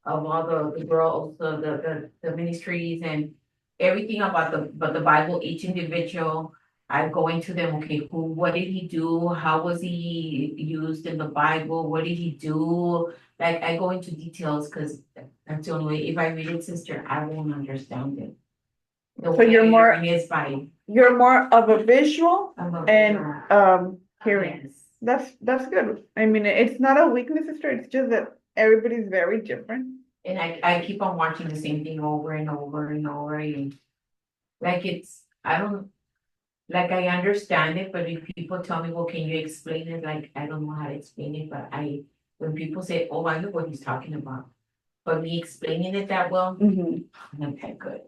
of all the girls, the ministries and everything about the Bible, each individual. I go into them, okay, what did he do? How was he used in the Bible? What did he do? Like I go into details because that's the only way. If I read it, sister, I won't understand it. The So way you're I more- learn is by you're more of a visual I'm a and, visual. hearing. Yes. That's good. I mean, it's not a weakness, sister, it's just that everybody's very different. And I keep on watching the same thing over and over and over and like I don't, like I understand it, but if people tell me, well, can you explain it? Like, I don't know how to explain it, but when people say, oh, I know what he's talking about. But me explaining it that well, Mhm. I'm okay, good.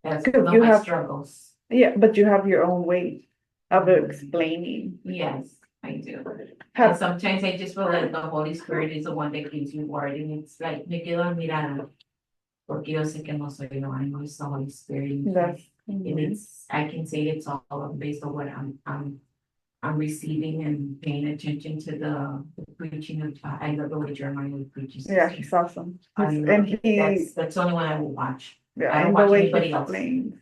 That's Because one of you my have- struggles. Yeah, but you have your own way of explaining. Yes, I do. And Have, sometimes I just feel like the Holy Spirit is the one that gives you word and it's like, me quedo a mirar. Porque yo sé que no soy yo, I know it's the Holy Spirit. that's. And I can say it's all based on what I'm receiving and paying attention to the preaching of, I love the way Jeremiah preaches. Yeah, he's awesome. I He's- love And it. he, That's the only one I will watch. yeah, I don't and the watch way he anybody else. explains.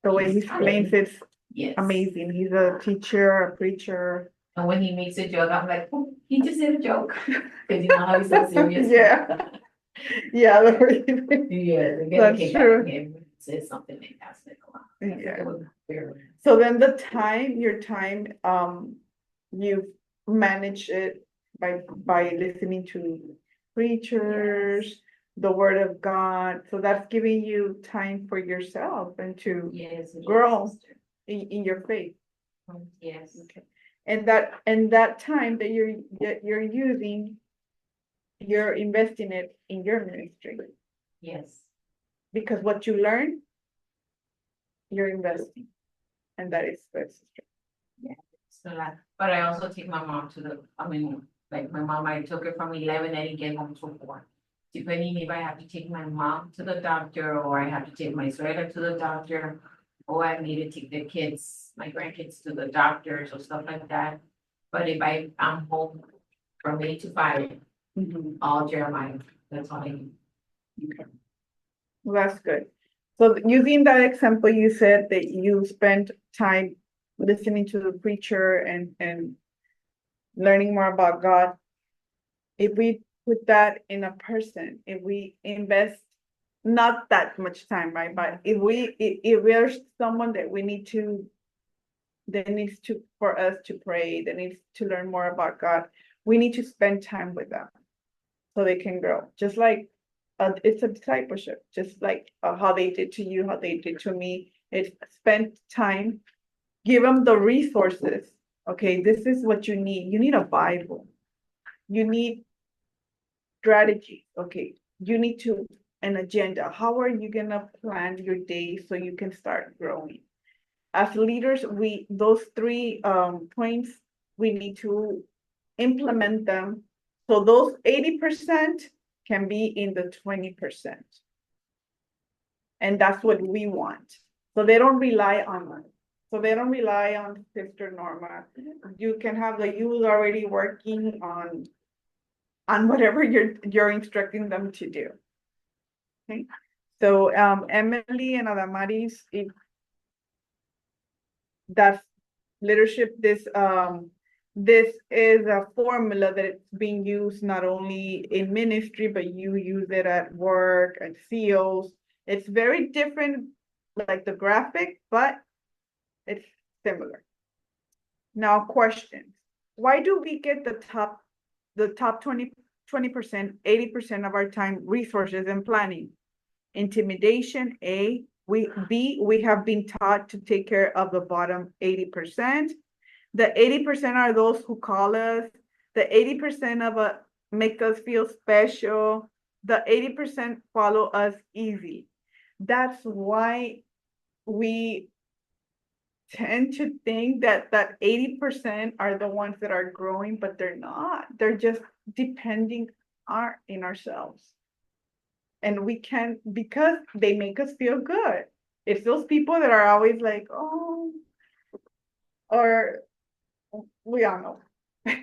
The way he He's explains, good. it's Yes. amazing. He's a teacher, a preacher. And when he makes a joke, I'm like, oh, he just said a joke. Cause you know how he's so serious. Yeah. Yeah, the way Yeah, they get a That's kick out of true. him, when he says something like that's like, wow. Yeah. So then your time, you manage it by listening to preachers, the word of God. So that's giving you time for yourself and to Yes. Girl. sister. in your faith. Yes. Okay. And that time that you're using, you're investing it in your ministry, Yes. because what you learn, you're investing. And that is good, sister. So that, but I also take my mom like my mom, I took her from 11 and get home till 4. Depending if I have to take my mom to the doctor or I have to take my sweater to the doctor. Or I need to take the kids, my grandkids to the doctors or stuff like that. But if I'm home from 8 to 5, all Jeremiah, that's all I need. Well, that's good. So using that example, you said that you spent time listening to the preacher and learning more about God. If we put that in a person, if we invest not that much time, right? But if there's someone that that needs to, for us to pray, that needs to learn more about God, we need to spend time with them so they can grow. Just like it's a discipleship, just like how they did to you, how they did to me. It's spend time, give them the resources. Okay, this is what you need. You need a Bible. You need strategy. Okay, you need an agenda. How are you gonna plan your day so you can start growing? As leaders, those 3 points, we need to implement them. So those 80% can be in the 20%. And that's what we want. So they don't rely on us. So they don't rely on Sister Norma. You can have the youth already working on whatever you're instructing them to do. Okay. So Emily and Adamaris, that's leadership. This is a formula that it's being used not only in ministry, but you use it at work and CEOs. It's very different, like the graphic, but it's similar. Now, questions. Why do we get the top 20%, 80% of our time, resources, and planning? Intimidation, A. We have been taught to take care of the bottom 80%. The 80% are those who call us. The 80% of make us feel special. The 80% follow us easy. That's why we tend to think that 80% are the ones that are growing, but they're not. They're just depending in ourselves. And we can, because they make us feel good. It's those people that are always like, oh, or we all know.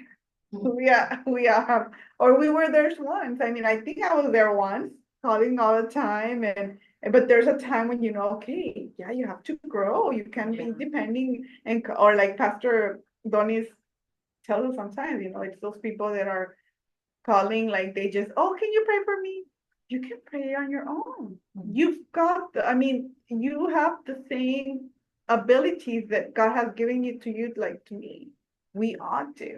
we all have, or we were there once. I mean, I think I was there once, calling all the time, but there's a time when you know, okay, yeah, you have to grow. You can be depending or like Pastor Donis tells us sometimes, it's those people that are calling, like they just, oh, can you pray for me? You can pray on your own. You've got, you have the same abilities that God has given you to use, like to me, we ought to.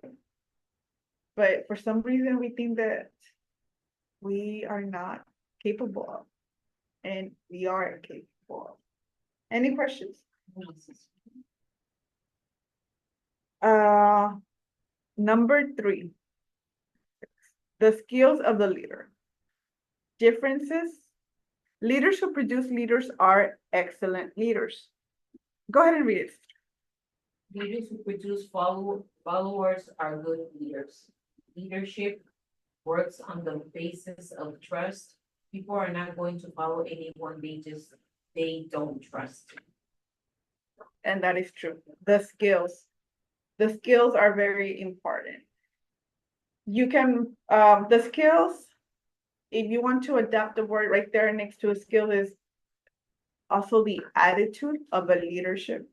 But for some reason, we think that we are not capable of, and we are capable of. Any questions? Number 3, the skills of the leader. Differences. Leaders who produce leaders are excellent leaders. Go ahead and read it. Leaders who produce followers are good leaders. Leadership works on the basis of trust. People are not going to follow anyone they don't trust. And that is true. The skills are very important. You can, the skills, if you want to adapt the word right there next to a skill, is also the attitude of a leadership.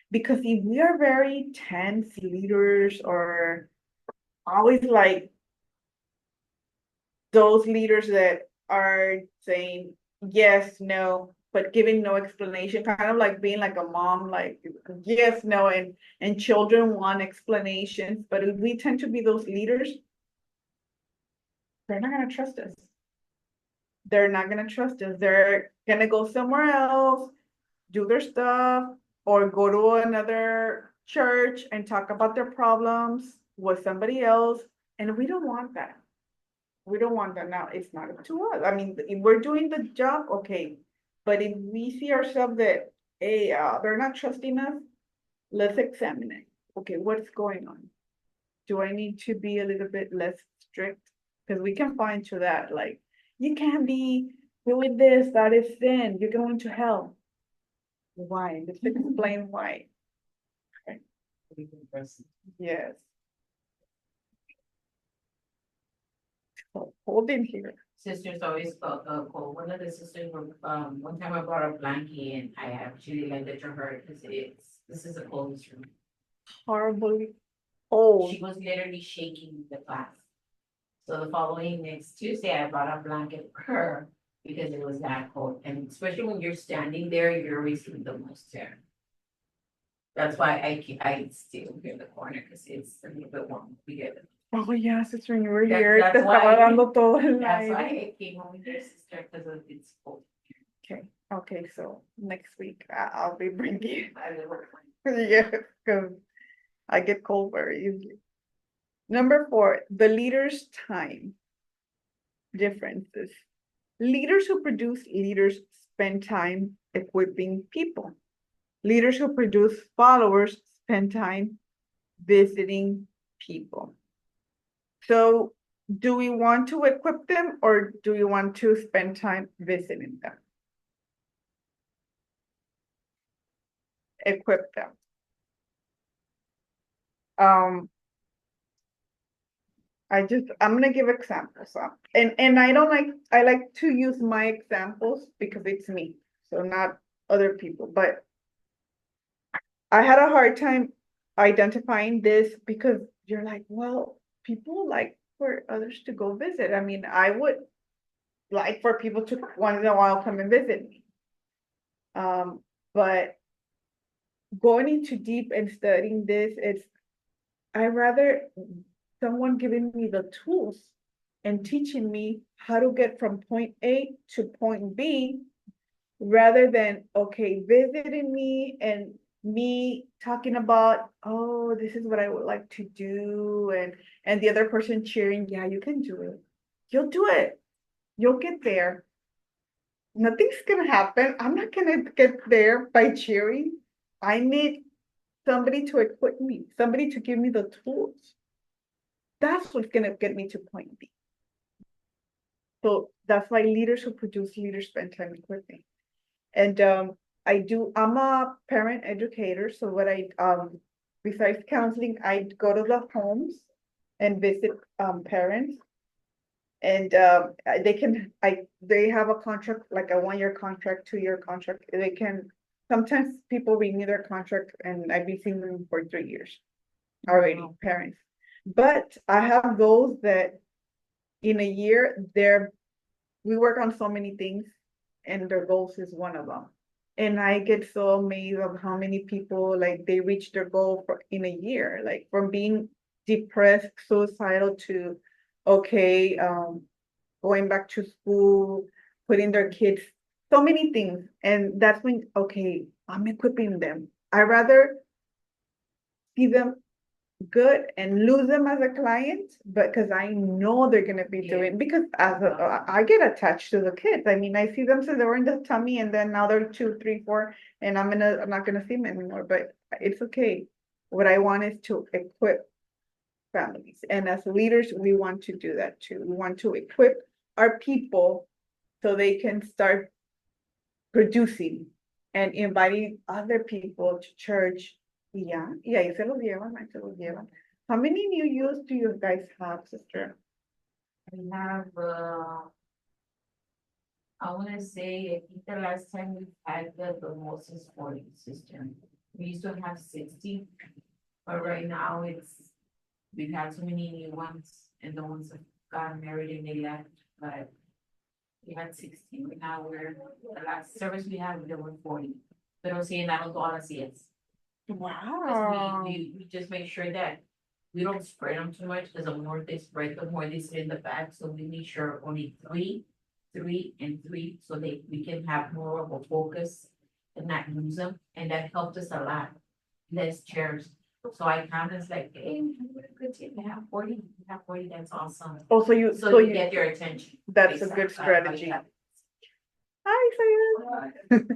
Because if we are very tense leaders, or always like those leaders that are saying yes, no, but giving no explanation, kind of like being like a mom, like yes, no, and children want explanations. But if we tend to be those leaders, they're not gonna trust us. They're not gonna trust us. They're gonna go somewhere else, do their stuff, or go to another church and talk about their problems with somebody else. And we don't want that. We don't want that. Now, it's not up to us. I mean, if we're doing the job, okay. But if we see ourselves that, hey, they're not trusting us, let's examine it. Okay, what's going on? Do I need to be a little bit less strict? Because we can fall into that, like, you can't be doing this, that is sin, you're going to hell. Why? Let's explain why. Yes. So, hold in here. Sisters always call, one of the sisters were, one time I brought a blankie and I actually lended it to her because this is a coldest room. Horribly old. She was literally shaking the class. So the following next Tuesday, I brought a blanket for her because it was that cold. And especially when you're standing there, you're receiving the most air. That's why I stay over in the corner because it's a little bit warm. We get it. Oh, yeah, sister, when you were That- here, that's te why- estaba dando todo el That's why aire. I came over here, sister, because it's cold. Okay, so next week I'll be bringing, I live with yeah, because I get cold very easily. Number 4, the leader's time differences. Leaders who produce leaders spend time equipping people. Leaders who produce followers spend time visiting people. So do we want to equip them, or do we want to spend time visiting them? Equip them. I'm gonna give examples. And I like to use my examples because it's me, so not other people. But I had a hard time identifying this because you're like, well, people like for others to go visit. I mean, I would like for people to once in a while come and visit me. But going into deep and studying this, I rather someone giving me the tools and teaching me how to get from point A to point B, rather than, okay, visiting me and me talking about, oh, this is what I would like to do, and the other person cheering, yeah, you can do it. You'll do it. You'll get there. Nothing's gonna happen. I'm not gonna get there by cheering. I need somebody to equip me, somebody to give me the tools. That's what's gonna get me to point B. So that's why leaders who produce leaders spend time equipping. And I'm a parent educator. So what besides counseling, I go to the homes and visit parents. And they have a contract, like a 1-year contract, 2-year contract. Sometimes people renew their contract, and I've been seeing them for 3 years already, parents. But I have those that in a year, we work on so many things, and their goals is one of them. And I get so amazed of how many people, like, they reach their goal in a year, like from being depressed, suicidal to, okay, going back to school, putting their kids, so many things. And that's when, okay, I'm equipping them. I rather see them good and lose them as a client, but because I know they're gonna be Yeah. doing, because I get attached to the kids. I mean, I see them since they were in the tummy and then now they're 2, 3, 4, and I'm not gonna see them anymore, but it's okay. What I want is to equip families. And as leaders, we want to do that too. We want to equip our people so they can start producing and inviting other people to church. Y ahí se los llevan, ahí se los llevan. How many new youth do you guys have, sister? We have, I wanna say, I think the last time we had the most is 40 system. We used to have 60, but right now we've had so many new ones and the ones that got married and they left, but we had 16, but now the last service we had, there were 40. Pero sí, na todas las es. Wow. We just make sure that we don't spread them too much, because the more they spread, the more they sit in the back, so we make sure only three, and three, so we can have more of a focus and not lose them, and that helped us a lot. Less chairs, so I kind of like, hey, we're a good team, we have 40, that's awesome. Also, So you get their attention. that's a based good on how you strategy. have- Hi, Sayed.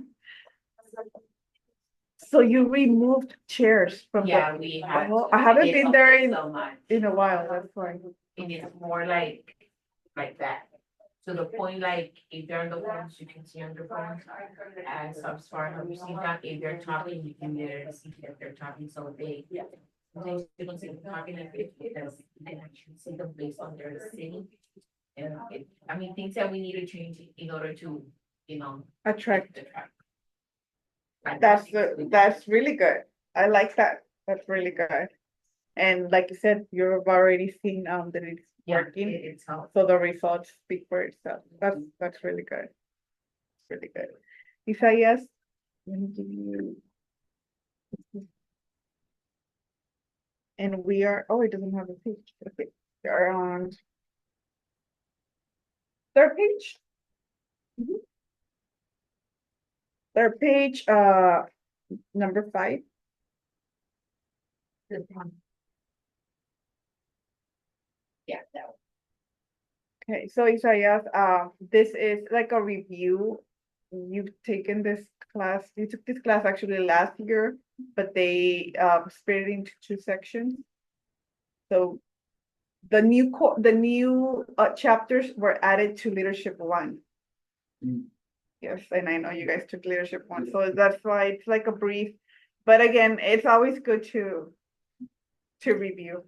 So you removed chairs from the, Yeah, we have. Oh, to. I haven't It been helped there us in- so much. in a while, that's why. And it's more like that. To the point, like, if they're on the phones, you can see on the phones. As far as you see that, if they're talking, you can literally see that they're talking, so sometimes you don't see them talking and because they actually see them based on their city. And I mean, things that we need to change in order to, Attract. attract. That's really good. I like that. That's really good. And like you said, you've already seen that it's Yeah, working, it's helped. so the results speak for itself. That's really good. Really good. Isaias, let me give you. And we are, oh, it doesn't have a page. Okay, they're on third page. Mhm. Third page, number 5. Yeah, that one. Okay, so Isaias, this is like a review. You've taken this class, you took this class actually last year, but they split it into 2 sections. So the new chapters were added to leadership 1. Yes, and I know you guys took leadership 1, so that's why it's like a brief. But again, it's always good to review.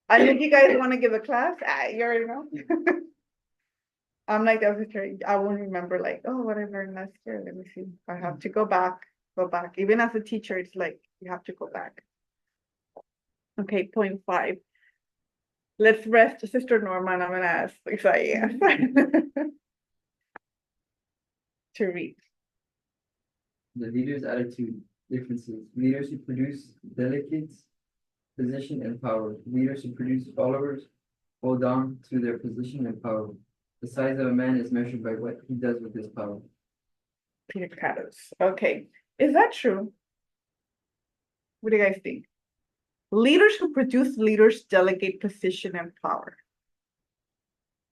I think you guys want to give a class. You already know. I'm like, I won't remember like, oh, what I learned last year. Let me see. I have to go back. Even as a teacher, it's like you have to go back. Okay, point 5. Let's rest Sister Norma, and I'm gonna ask Isaiah to read. The leader's attitude differences. Leaders who produce delegates position and power. Leaders who produce followers hold on to their position and power. The size of a man is measured by what he does with his power. Peter Cados. Okay, is that true? What do you guys think? Leaders who produce leaders delegate position and power.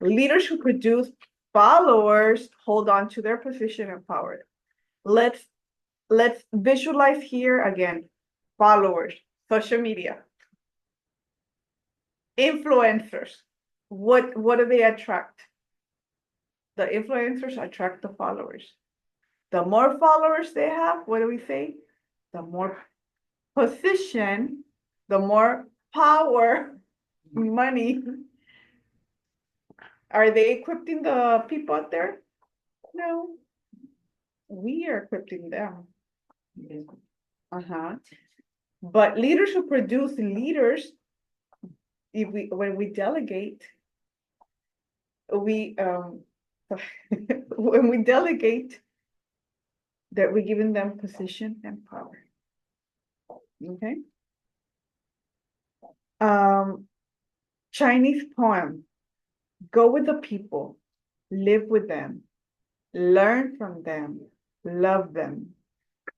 Leaders who produce followers hold on to their position and power. Let's visualize here again. Followers, social media, influencers. What do they attract? The influencers attract the followers. The more followers they have, what do we say? The more position, the more power, money. Are they equipping the people out there? No. We are equipping them. But leaders who produce leaders, when we delegate, when we delegate, that we're giving them position and power. Okay? Chinese poem. Go with the people, live with them, learn from them, love them.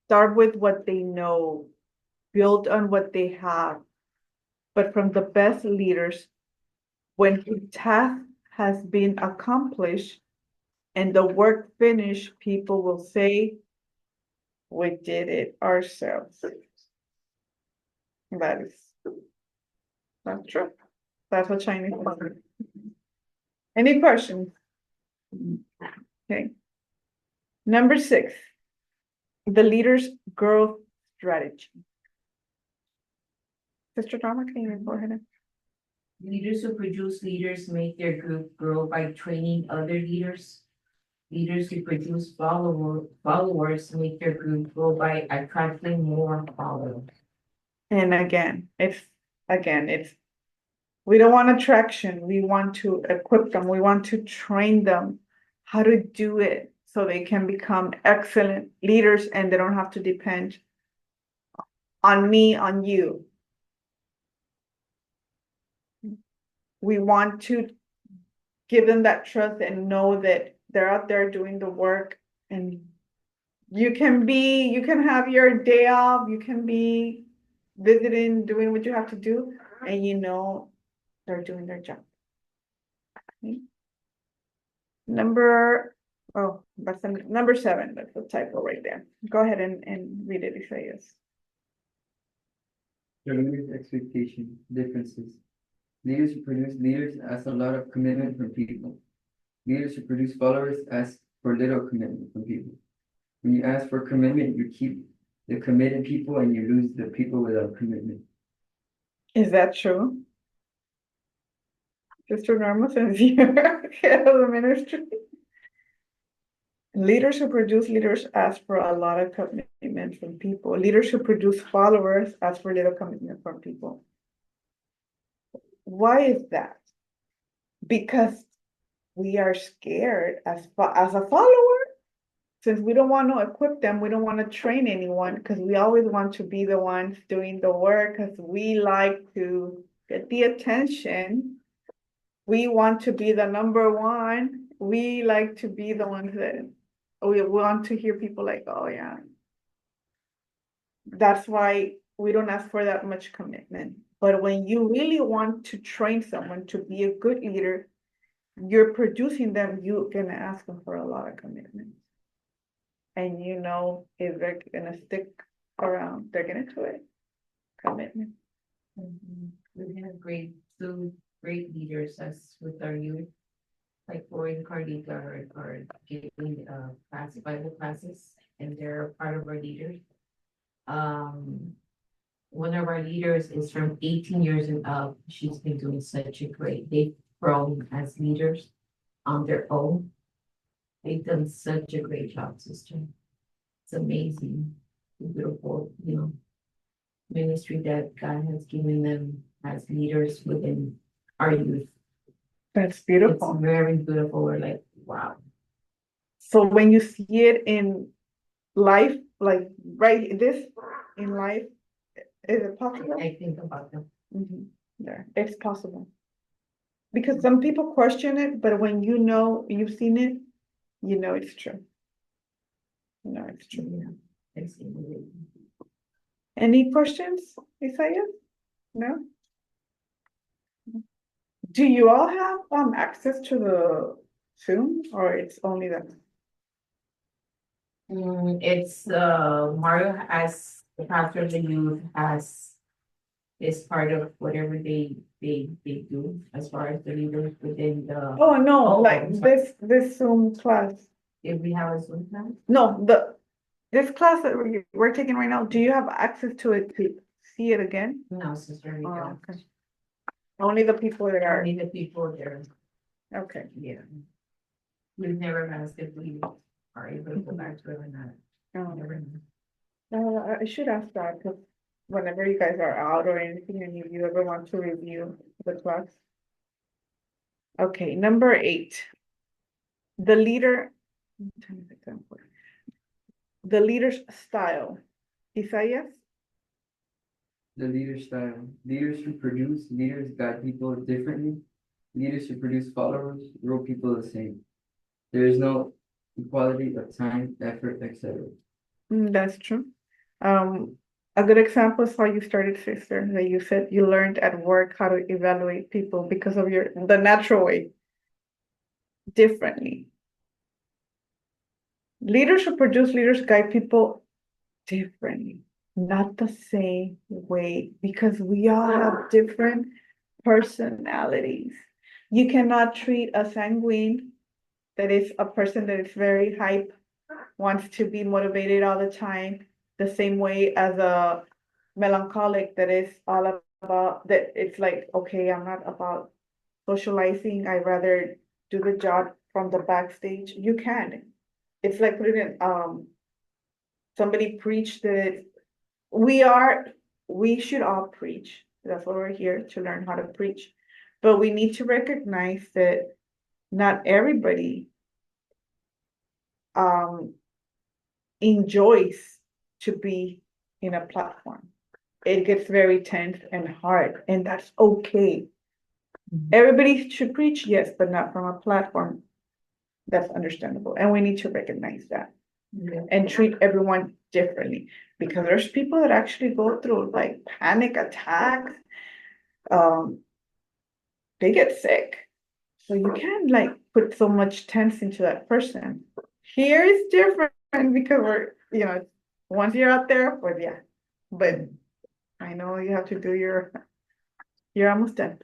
Start with what they know, build on what they have. But from the best leaders, when his task has been accomplished and the work finished, people will say, we did it ourselves. That's true. That's what Chinese poem. Any questions? Okay. Number 6, the leader's growth strategy. Sister Drama, can you go ahead? Leaders who produce leaders make their group grow by training other leaders. Leaders who produce followers make their group grow by attracting more followers. And again, we don't want attraction. We want to equip them. We want to train them how to do it so they can become excellent leaders and they don't have to depend on me, on you. We want to give them that trust and know that they're out there doing the work, and you can have your day off, you can be visiting, doing what you have to do, and you know they're doing their job. Okay. Number 7, that's the typo right there. Go ahead and read it, Isaias. The leader's expectation, differences. Leaders who produce leaders ask a lot of commitment from people. Leaders who produce followers ask for little commitment from people. When you ask for commitment, you keep the committed people and you lose the people without commitment. Is that true? Sister Norma, since you're head of the ministry. Leaders who produce leaders ask for a lot of commitment from people. Leaders who produce followers ask for little commitment from people. Why is that? Because we are scared as a follower, since we don't want to equip them, we don't want to train anyone, because we always want to be the ones doing the work, because we like to get the attention. We want to be the number one. We like to be the ones that we want to hear people like, oh yeah. That's why we don't ask for that much commitment. But when you really want to train someone to be a good leader, you're producing them, you can ask them for a lot of commitment. And you know, if they're gonna stick around, they're gonna do it. Commitment. We have two great leaders as with our youth. Like Roy and Carlita are giving Bible classes, and they're part of our leaders. One of our leaders is from 18 years and up. She's been doing such a they've grown as leaders on their own. They've done such a great job, sister. It's amazing, beautiful, ministry that God has given them as leaders within our youth. That's It's beautiful. very beautiful. We're like, wow. So when you see it in life, like right this in life, is it possible? I think about them. There, it's possible. Because some people question it, but when you know you've seen it, you know it's true. You know it's true. Yeah, I've seen it. Any questions, Isaiah? No? Do you all have access to the Zoom, or it's only them? It's Mario has the pastor of the youth has is part of whatever they do as far as the leaders within the. Oh, no, Oh, like I'm sorry. this Zoom class. If we have a Zoom class. No, this class that we're taking right now, do you have access to it to see it again? No, sister, we Oh, don't. okay. Only the people that are, Only the people there. okay. Yeah. We've never asked if we are able to go back to it or not. Oh. Never know. I should ask that, because whenever you guys are out or anything and you ever want to review the class. Okay, number 8. The the leader's style. Isaias? The leader style. Leaders who produce, leaders guide people differently. Leaders who produce followers rule people the same. There is no equality of time, effort, etc. That's true. A good example is how you started, sister, that you said you learned at work how to evaluate people because of the natural way, differently. Leaders who produce, leaders guide people differently, not the same way, because we all have different personalities. You cannot treat a sanguine, that is a person that is very hype, wants to be motivated all the time, the same way as a melancholic that is all about that. It's like, okay, I'm not about socializing. I rather do the job from the backstage. You can. It's like putting it, somebody preached that we should all preach. That's why we're here, to learn how to preach. But we need to recognize that not everybody enjoys to be in a platform. It gets very tense and hard, and that's okay. Everybody should preach, yes, but not from a platform. That's understandable, and we need to recognize that and treat everyone differently, because there's people that actually go through like panic attacks. They get sick. So you can't like put so much tense into that person. Here is different because we're, once you're out there, well, yeah. But I know you have to do you're almost done.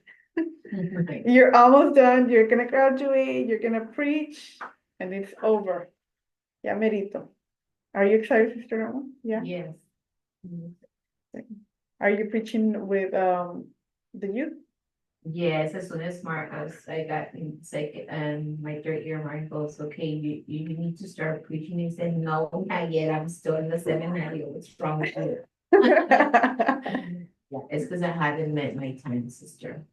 You're almost done. You're gonna graduate, you're gonna preach, and it's over. Yeah, merito. Are you excited, Sister Norma? Yeah. Yes. Are you preaching with the youth? Yes, as soon as Marcus, I got in second and my third year, Mark goes, okay, you need to start preaching. He said, no, not yet. I'm still in the seminary. What's wrong with you? Yeah, it's because I hadn't met my time sister.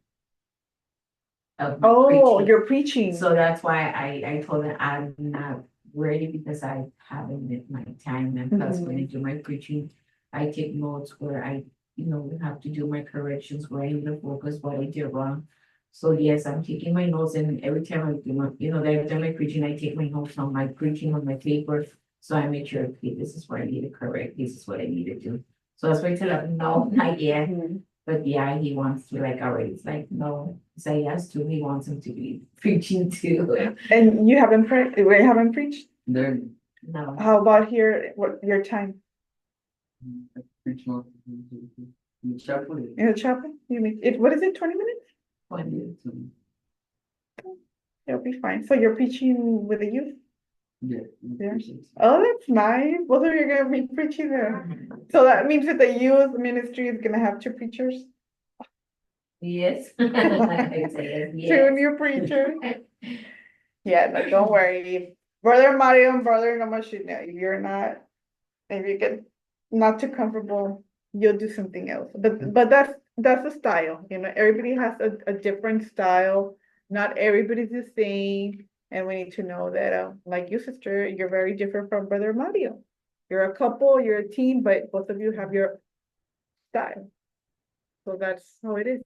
Of my Oh, preaching. you're preaching. So that's why I told her I'm not ready because I haven't met my time. And plus, when I do my preaching, I take notes where I have to do my corrections, where I need to focus what I did wrong. So yes, I'm taking my notes, and every time I do every time I preaching, I take my notes on my preaching on my paper. So I make sure, okay, this is where I need to correct, this is what I need to do. So that's why I tell him, no, not yet. But yeah, he wants to already. It's like, no, say yes to, he wants him to be preaching too. And you haven't preached? There, No, How about here, what, your time preach more. In the chapel. in the chapel? You mean, what is it, 20 minutes? It'll be fine. So you're preaching with the youth? Yeah. Yeah. Oh, that's nice. Both of you are gonna be preaching there. So that means that the youth ministry is gonna have two preachers, yes. I say two yes. new preachers. Yeah, no, don't worry. Brother Mario and Brother Noma should know. If you get not too comfortable, you'll do something else. But that's the style, everybody has a different style. Not everybody's the same. And we need to know that, like you, sister, you're very different from Brother Mario. You're a couple, you're a team, but both of you have your style. So that's how it is.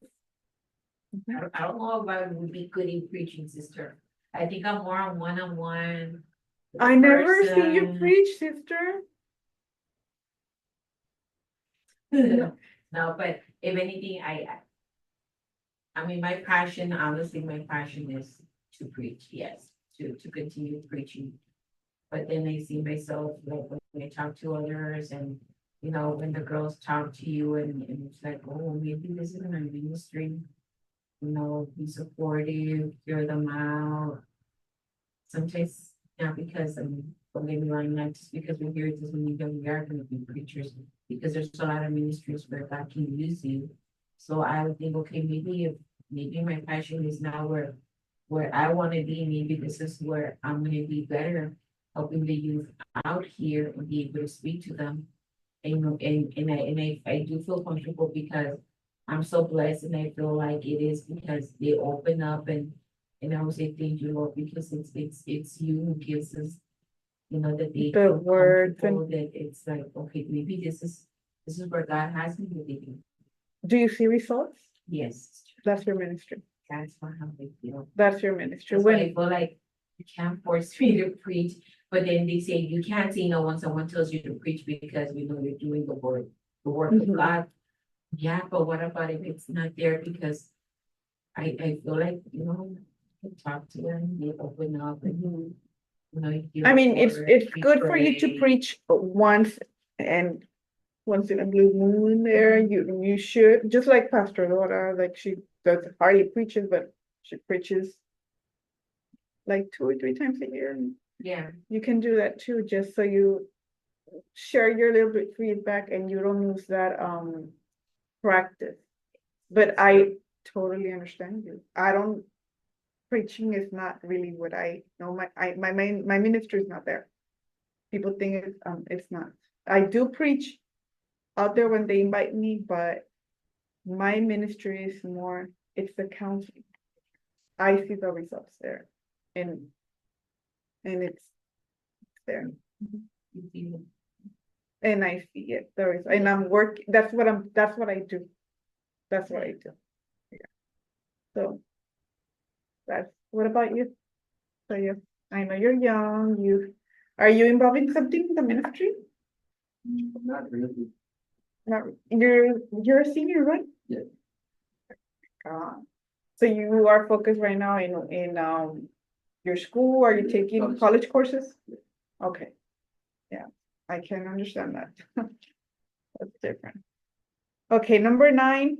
I don't know if I would be good in preaching, sister. I think I'm more on one-on-one. I never see you person. preach, sister. No, but if anything, I mean, my passion, honestly, my passion is to preach, yes, to continue preaching. But then I see myself, like, when I talk to others and, when the girls talk to you and it's like, oh, maybe this isn't a ministry. Be supportive, hear them out. Sometimes, not because don't get me wrong, not just because we're here, it doesn't mean that we are gonna be preachers, because there's a lot of ministries where God can use you. So I would think, okay, maybe my passion is now where I wanna be, maybe this is where I'm gonna be better, helping the youth out here and be able to speak to them. And I do feel comfortable because I'm so blessed, and I feel like it is because they open up, and I would say thank you, Lord, because it's you who gives us You know, that they The feel words and- comfortable, that it's like, okay, maybe this is where God has me, maybe. Do you see results? Yes, That's your ministry. that's how they feel. That's your ministry. That's why I When, feel like you can't force me to preach, but then they say you can't say no when someone tells you to preach because you know you're doing the work of Mhm. God. Yeah, but what about if it's not there? Because I feel like, you know, you talk to them, they open up and, you know. you give I mean, a word, it's we good for you to pray. preach once and once in a blue moon there, you should, just like Pastor Laura, like she does hardly preaches, but she preaches like 2 or 3 times a year. And Yeah, you can do that too, just so you share your little bit feedback and you don't lose that practice. But I totally understand you. I don't, preaching is not really what I know. My ministry is not there. People think it's not. I do preach out there when they invite me, but my ministry is more, it's the counseling. I see the results there and it's there. you feel- And I see it, there is, and I'm working, that's what I do. That's what I do. Yeah. So. That's, what about you? So you, I know you're young, are you involved in something in the ministry? Not really. Not, you're a senior, right? Yeah. So you are focused right now in your school, are you taking college courses? Okay, yeah, I can understand that. That's different. Okay, number 9,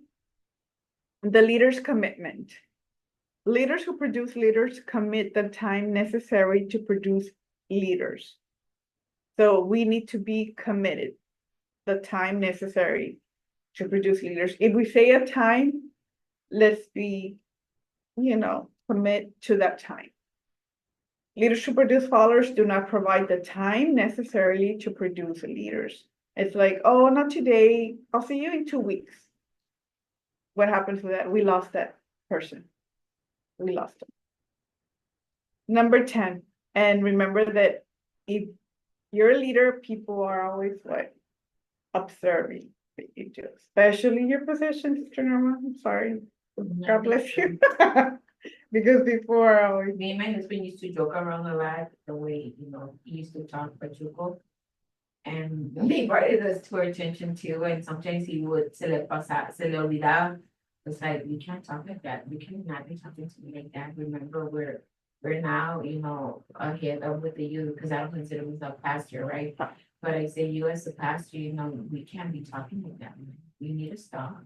the leader's commitment. Leaders who produce leaders commit the time necessary to produce leaders. So we need to be committed, the time necessary to produce leaders. If we say a time, let's be, commit to that time. Leaders who produce followers do not provide the time necessarily to produce leaders. It's like, oh, not today. I'll see you in 2 weeks. What happens with that? We lost that person. We lost them. Number 10, and remember that if you're a leader, people are always what? Observing what you do, especially your position, Sister Norma. I'm sorry. God bless you. Because before I always, Me and my husband used to joke around a lot, the way, he used to talk Pachuco. And they brought us to our attention too, and sometimes he would se le olvidaba. It's like, you can't talk like that, you cannot be talking to me like that, remember, we're now, ahead of with the youth, because I don't consider myself pastor, right? But I say, you as a pastor, we can't be talking like that, we need to stop.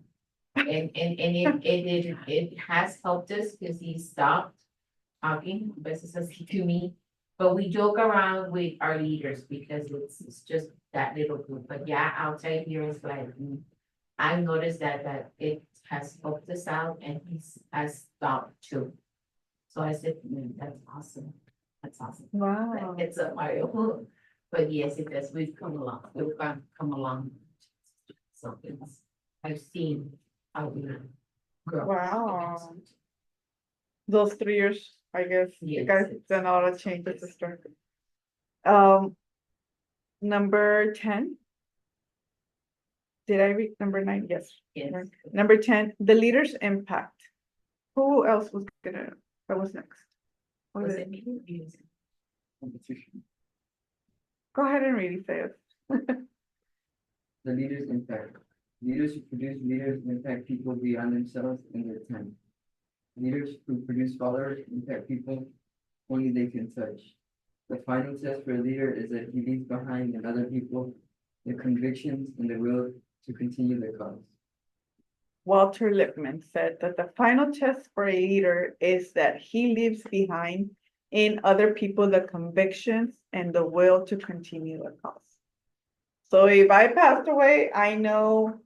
And it has helped us because he stopped talking, versus to me. But we joke around with our leaders because it's just that little group. But yeah, outside here is like, I've noticed that it has helped us out and has stopped too. So I said, that's awesome. That's awesome. wow. It's a Mario. But yes, it does. We've come along. We've come along. So I've seen how we grow. Wow. Those 3 years, I guess, you Yes, guys it's- done a lot of changes, sister. Number 10. Did I read number 9? Yes. Yes. Number 10, the leader's impact. Who else was that was next? What Was is it it? me? Yes. Competition. Go ahead and read it, say it. The leader's impact. Leaders who produce leaders impact people beyond themselves and their time. Leaders who produce followers impact people only they can touch. The final test for a leader is that he leaves behind in other people the convictions and the will to continue the cause. Walter Lippmann said that the final test for a leader is that he leaves behind in other people the convictions and the will to continue the cause. So if I passed away, I know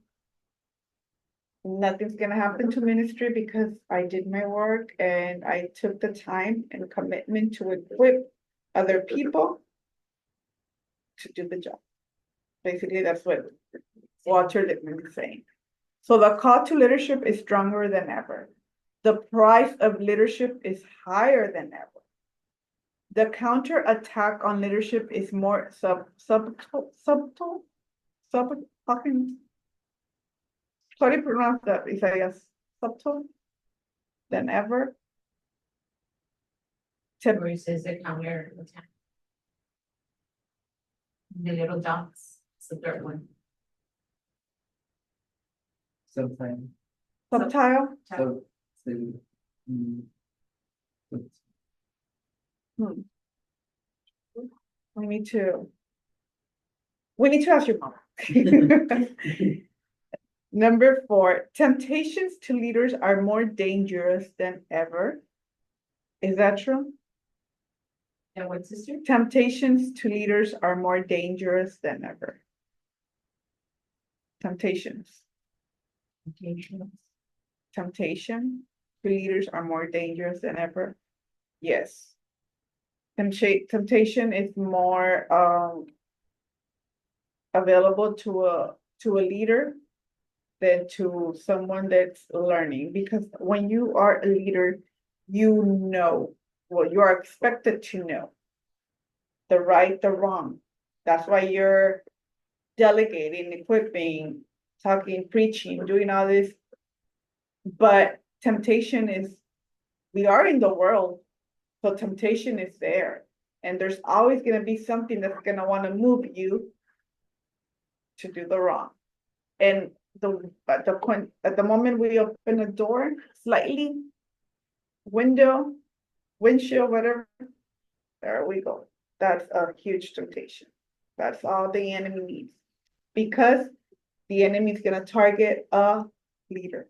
nothing's gonna happen to ministry because I did my work and I took the time and commitment to equip other people to do the job. Basically, that's what Walter Lippmann is saying. So the call to leadership is stronger than ever. The price of leadership is higher than ever. The counter attack on leadership is more subtle, fucking. Sorry to pronounce that, Isaias, subtle than ever. Tip, Where it says the counter attack. The little dots, it's the third one. Sometime, subtile, so, mm, but we need to. We need to ask your mom. Number 4, temptations to leaders are more dangerous than ever. Is that true? And what, sister? Temptations to leaders are more dangerous than ever. Temptations. Temptation to leaders are more dangerous than ever. Yes. Temptation is more available to a leader than to someone that's learning, because when you are a leader, you know, well, you are expected to know the right, the wrong. That's why you're delegating, equipping, talking, preaching, doing all this. But temptation is, we are in the world, so temptation is there. And there's always gonna be something that's gonna wanna move you to do the wrong. And at the moment we open a door slightly, windshield, whatever, there we go. That's a huge temptation. That's all the enemy needs. Because the enemy is gonna target a leader.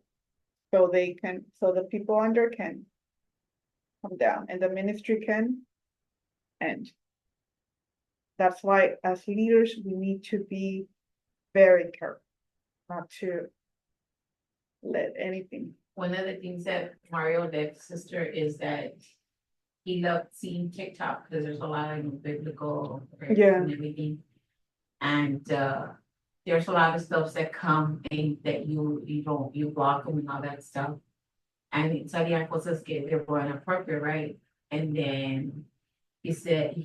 So the people under can come down and the ministry can end. That's why as leaders, we need to be very careful not to let anything. One of the things that Mario did, sister, is that he loved seeing TikTok because there's a lot of biblical verses Yeah. and everything. And there's a lot of stuff that come and that you block them and all that stuff. And salían cosas que were inappropriate, right? And then he said,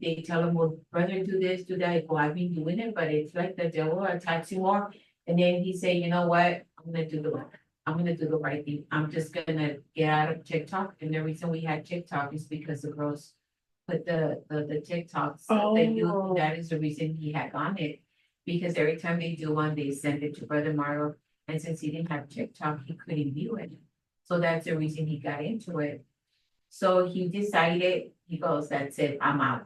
they tell him, well, brother, do this, do that. Well, I've been doing it, but it's like the devil attacks you more. And then he said, you know what? I'm gonna do the right thing. I'm just gonna get out of TikTok. And the reason we had TikTok is because the girls put the TikToks. Oh. That is the reason he had on it. Because every time they do one, they send it to Brother Mario. And since he didn't have TikTok, he couldn't view it. So that's the reason he got into it. So he decided, he goes, that's it, I'm out.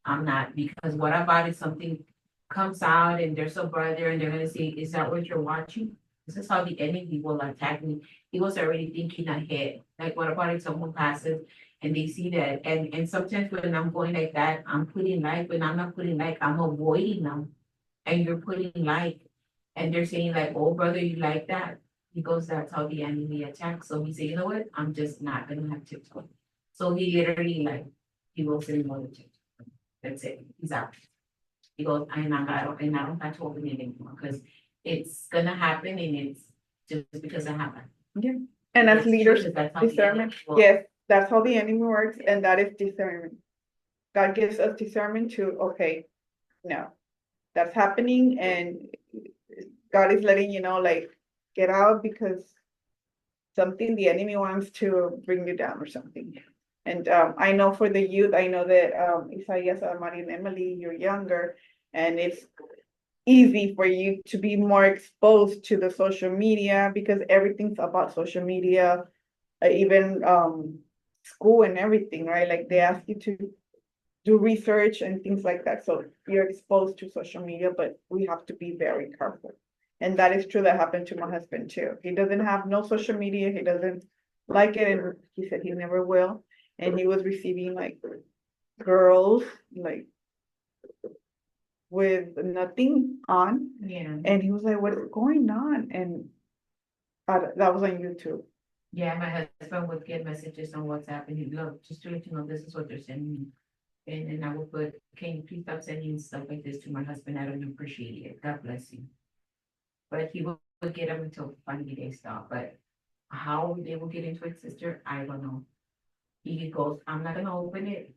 I'm not, because what about if something comes out and there's a brother and they're gonna say, is that what you're watching? This is how the enemy will attack me. He was already thinking ahead. Like, what about if someone passes and they see that? And sometimes when I'm going like that, I'm putting like, when I'm not putting like, I'm avoiding them. And you're putting like, and they're saying like, oh, brother, you like that? He goes, that's how the enemy attacks. So he said, you know what? I'm just not gonna have TikTok. So he literally like, he will say no to TikTok. That's it. He's out. He goes, I don't have to open it anymore because it's gonna happen and it's just because it happened. And as It's leaders, true, that's how the discernment, enemy works. yes, that's how the enemy works, and that is discernment. God gives us discernment to, okay, no, that's happening, and God is letting you know, like, get out because something the enemy wants to bring you down or something. And I know for the youth, I know that Isaias, Amari, and Emily, you're younger, and it's easy for you to be more exposed to the social media because everything's about social media, even school and everything, right? Like they ask you to do research and things like that. So you're exposed to social media, but we have to be very careful. And that is true. That happened to my husband too. He doesn't have no social media. He doesn't like it. And he said he never will. And he was receiving like girls, like with nothing on. Yeah, And he was like, what is going on? And that was on YouTube. yeah, my husband would get messages on WhatsApp and he'd love, just to let you know, this is what they're sending me. And then I would put, can you please stop sending stuff like this to my husband? I don't appreciate it. God bless you. But he would get them until finally they stop. But how they will get into it, sister, I don't know. He goes, I'm not gonna open it.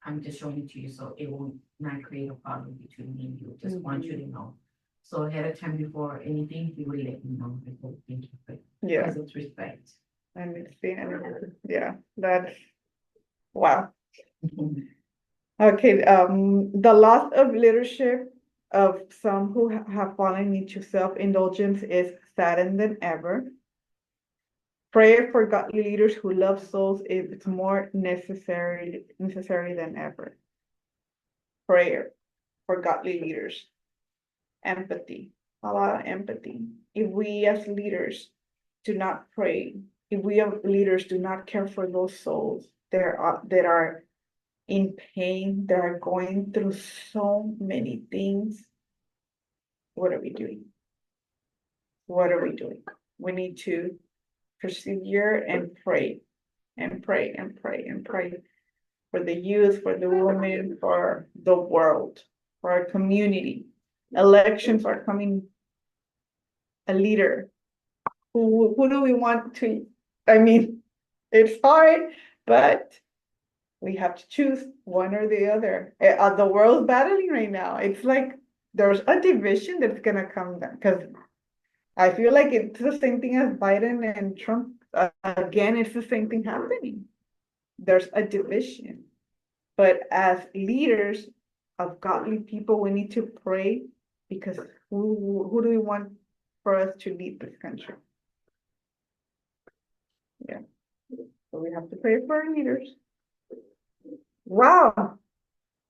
I'm just showing it to you, so it will not create a problem between me and you, just want you to know. So ahead of time before anything, you will let me know, before, thank you, but, Yeah, because it's respect. and it's the, yeah, that's, wow. Okay, the loss of leadership of some who have fallen into self-indulgence is sadder than ever. Prayer for godly leaders who love souls is more necessary than ever. Prayer for godly leaders. Empathy, a lot of empathy. If we as leaders do not pray, if we as leaders do not care for those souls that are in pain, that are going through so many things, what are we doing? What are we doing? We need to persevere and pray and pray and pray and pray for the youth, for the women, for the world, for our community. Elections are coming. A leader. Who do we want to, I mean, it's hard, but we have to choose one or the other. The world's battling right now. It's like there's a division that's gonna come down, because I feel like it's the same thing as Biden and Trump. Again, it's the same thing happening. There's a division. But as leaders of godly people, we need to pray, because who do we want for us to lead this country? Yeah. So we have to pray for our leaders. Wow.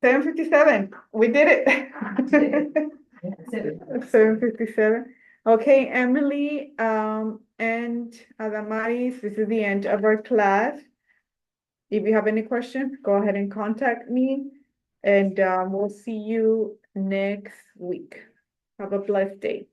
7:57. We did it. That's it. 7:57. Okay, Emily, and Adamaris, this is the end of our class. If you have any questions, go ahead and contact me, and we'll see you next week. Have a blessed day.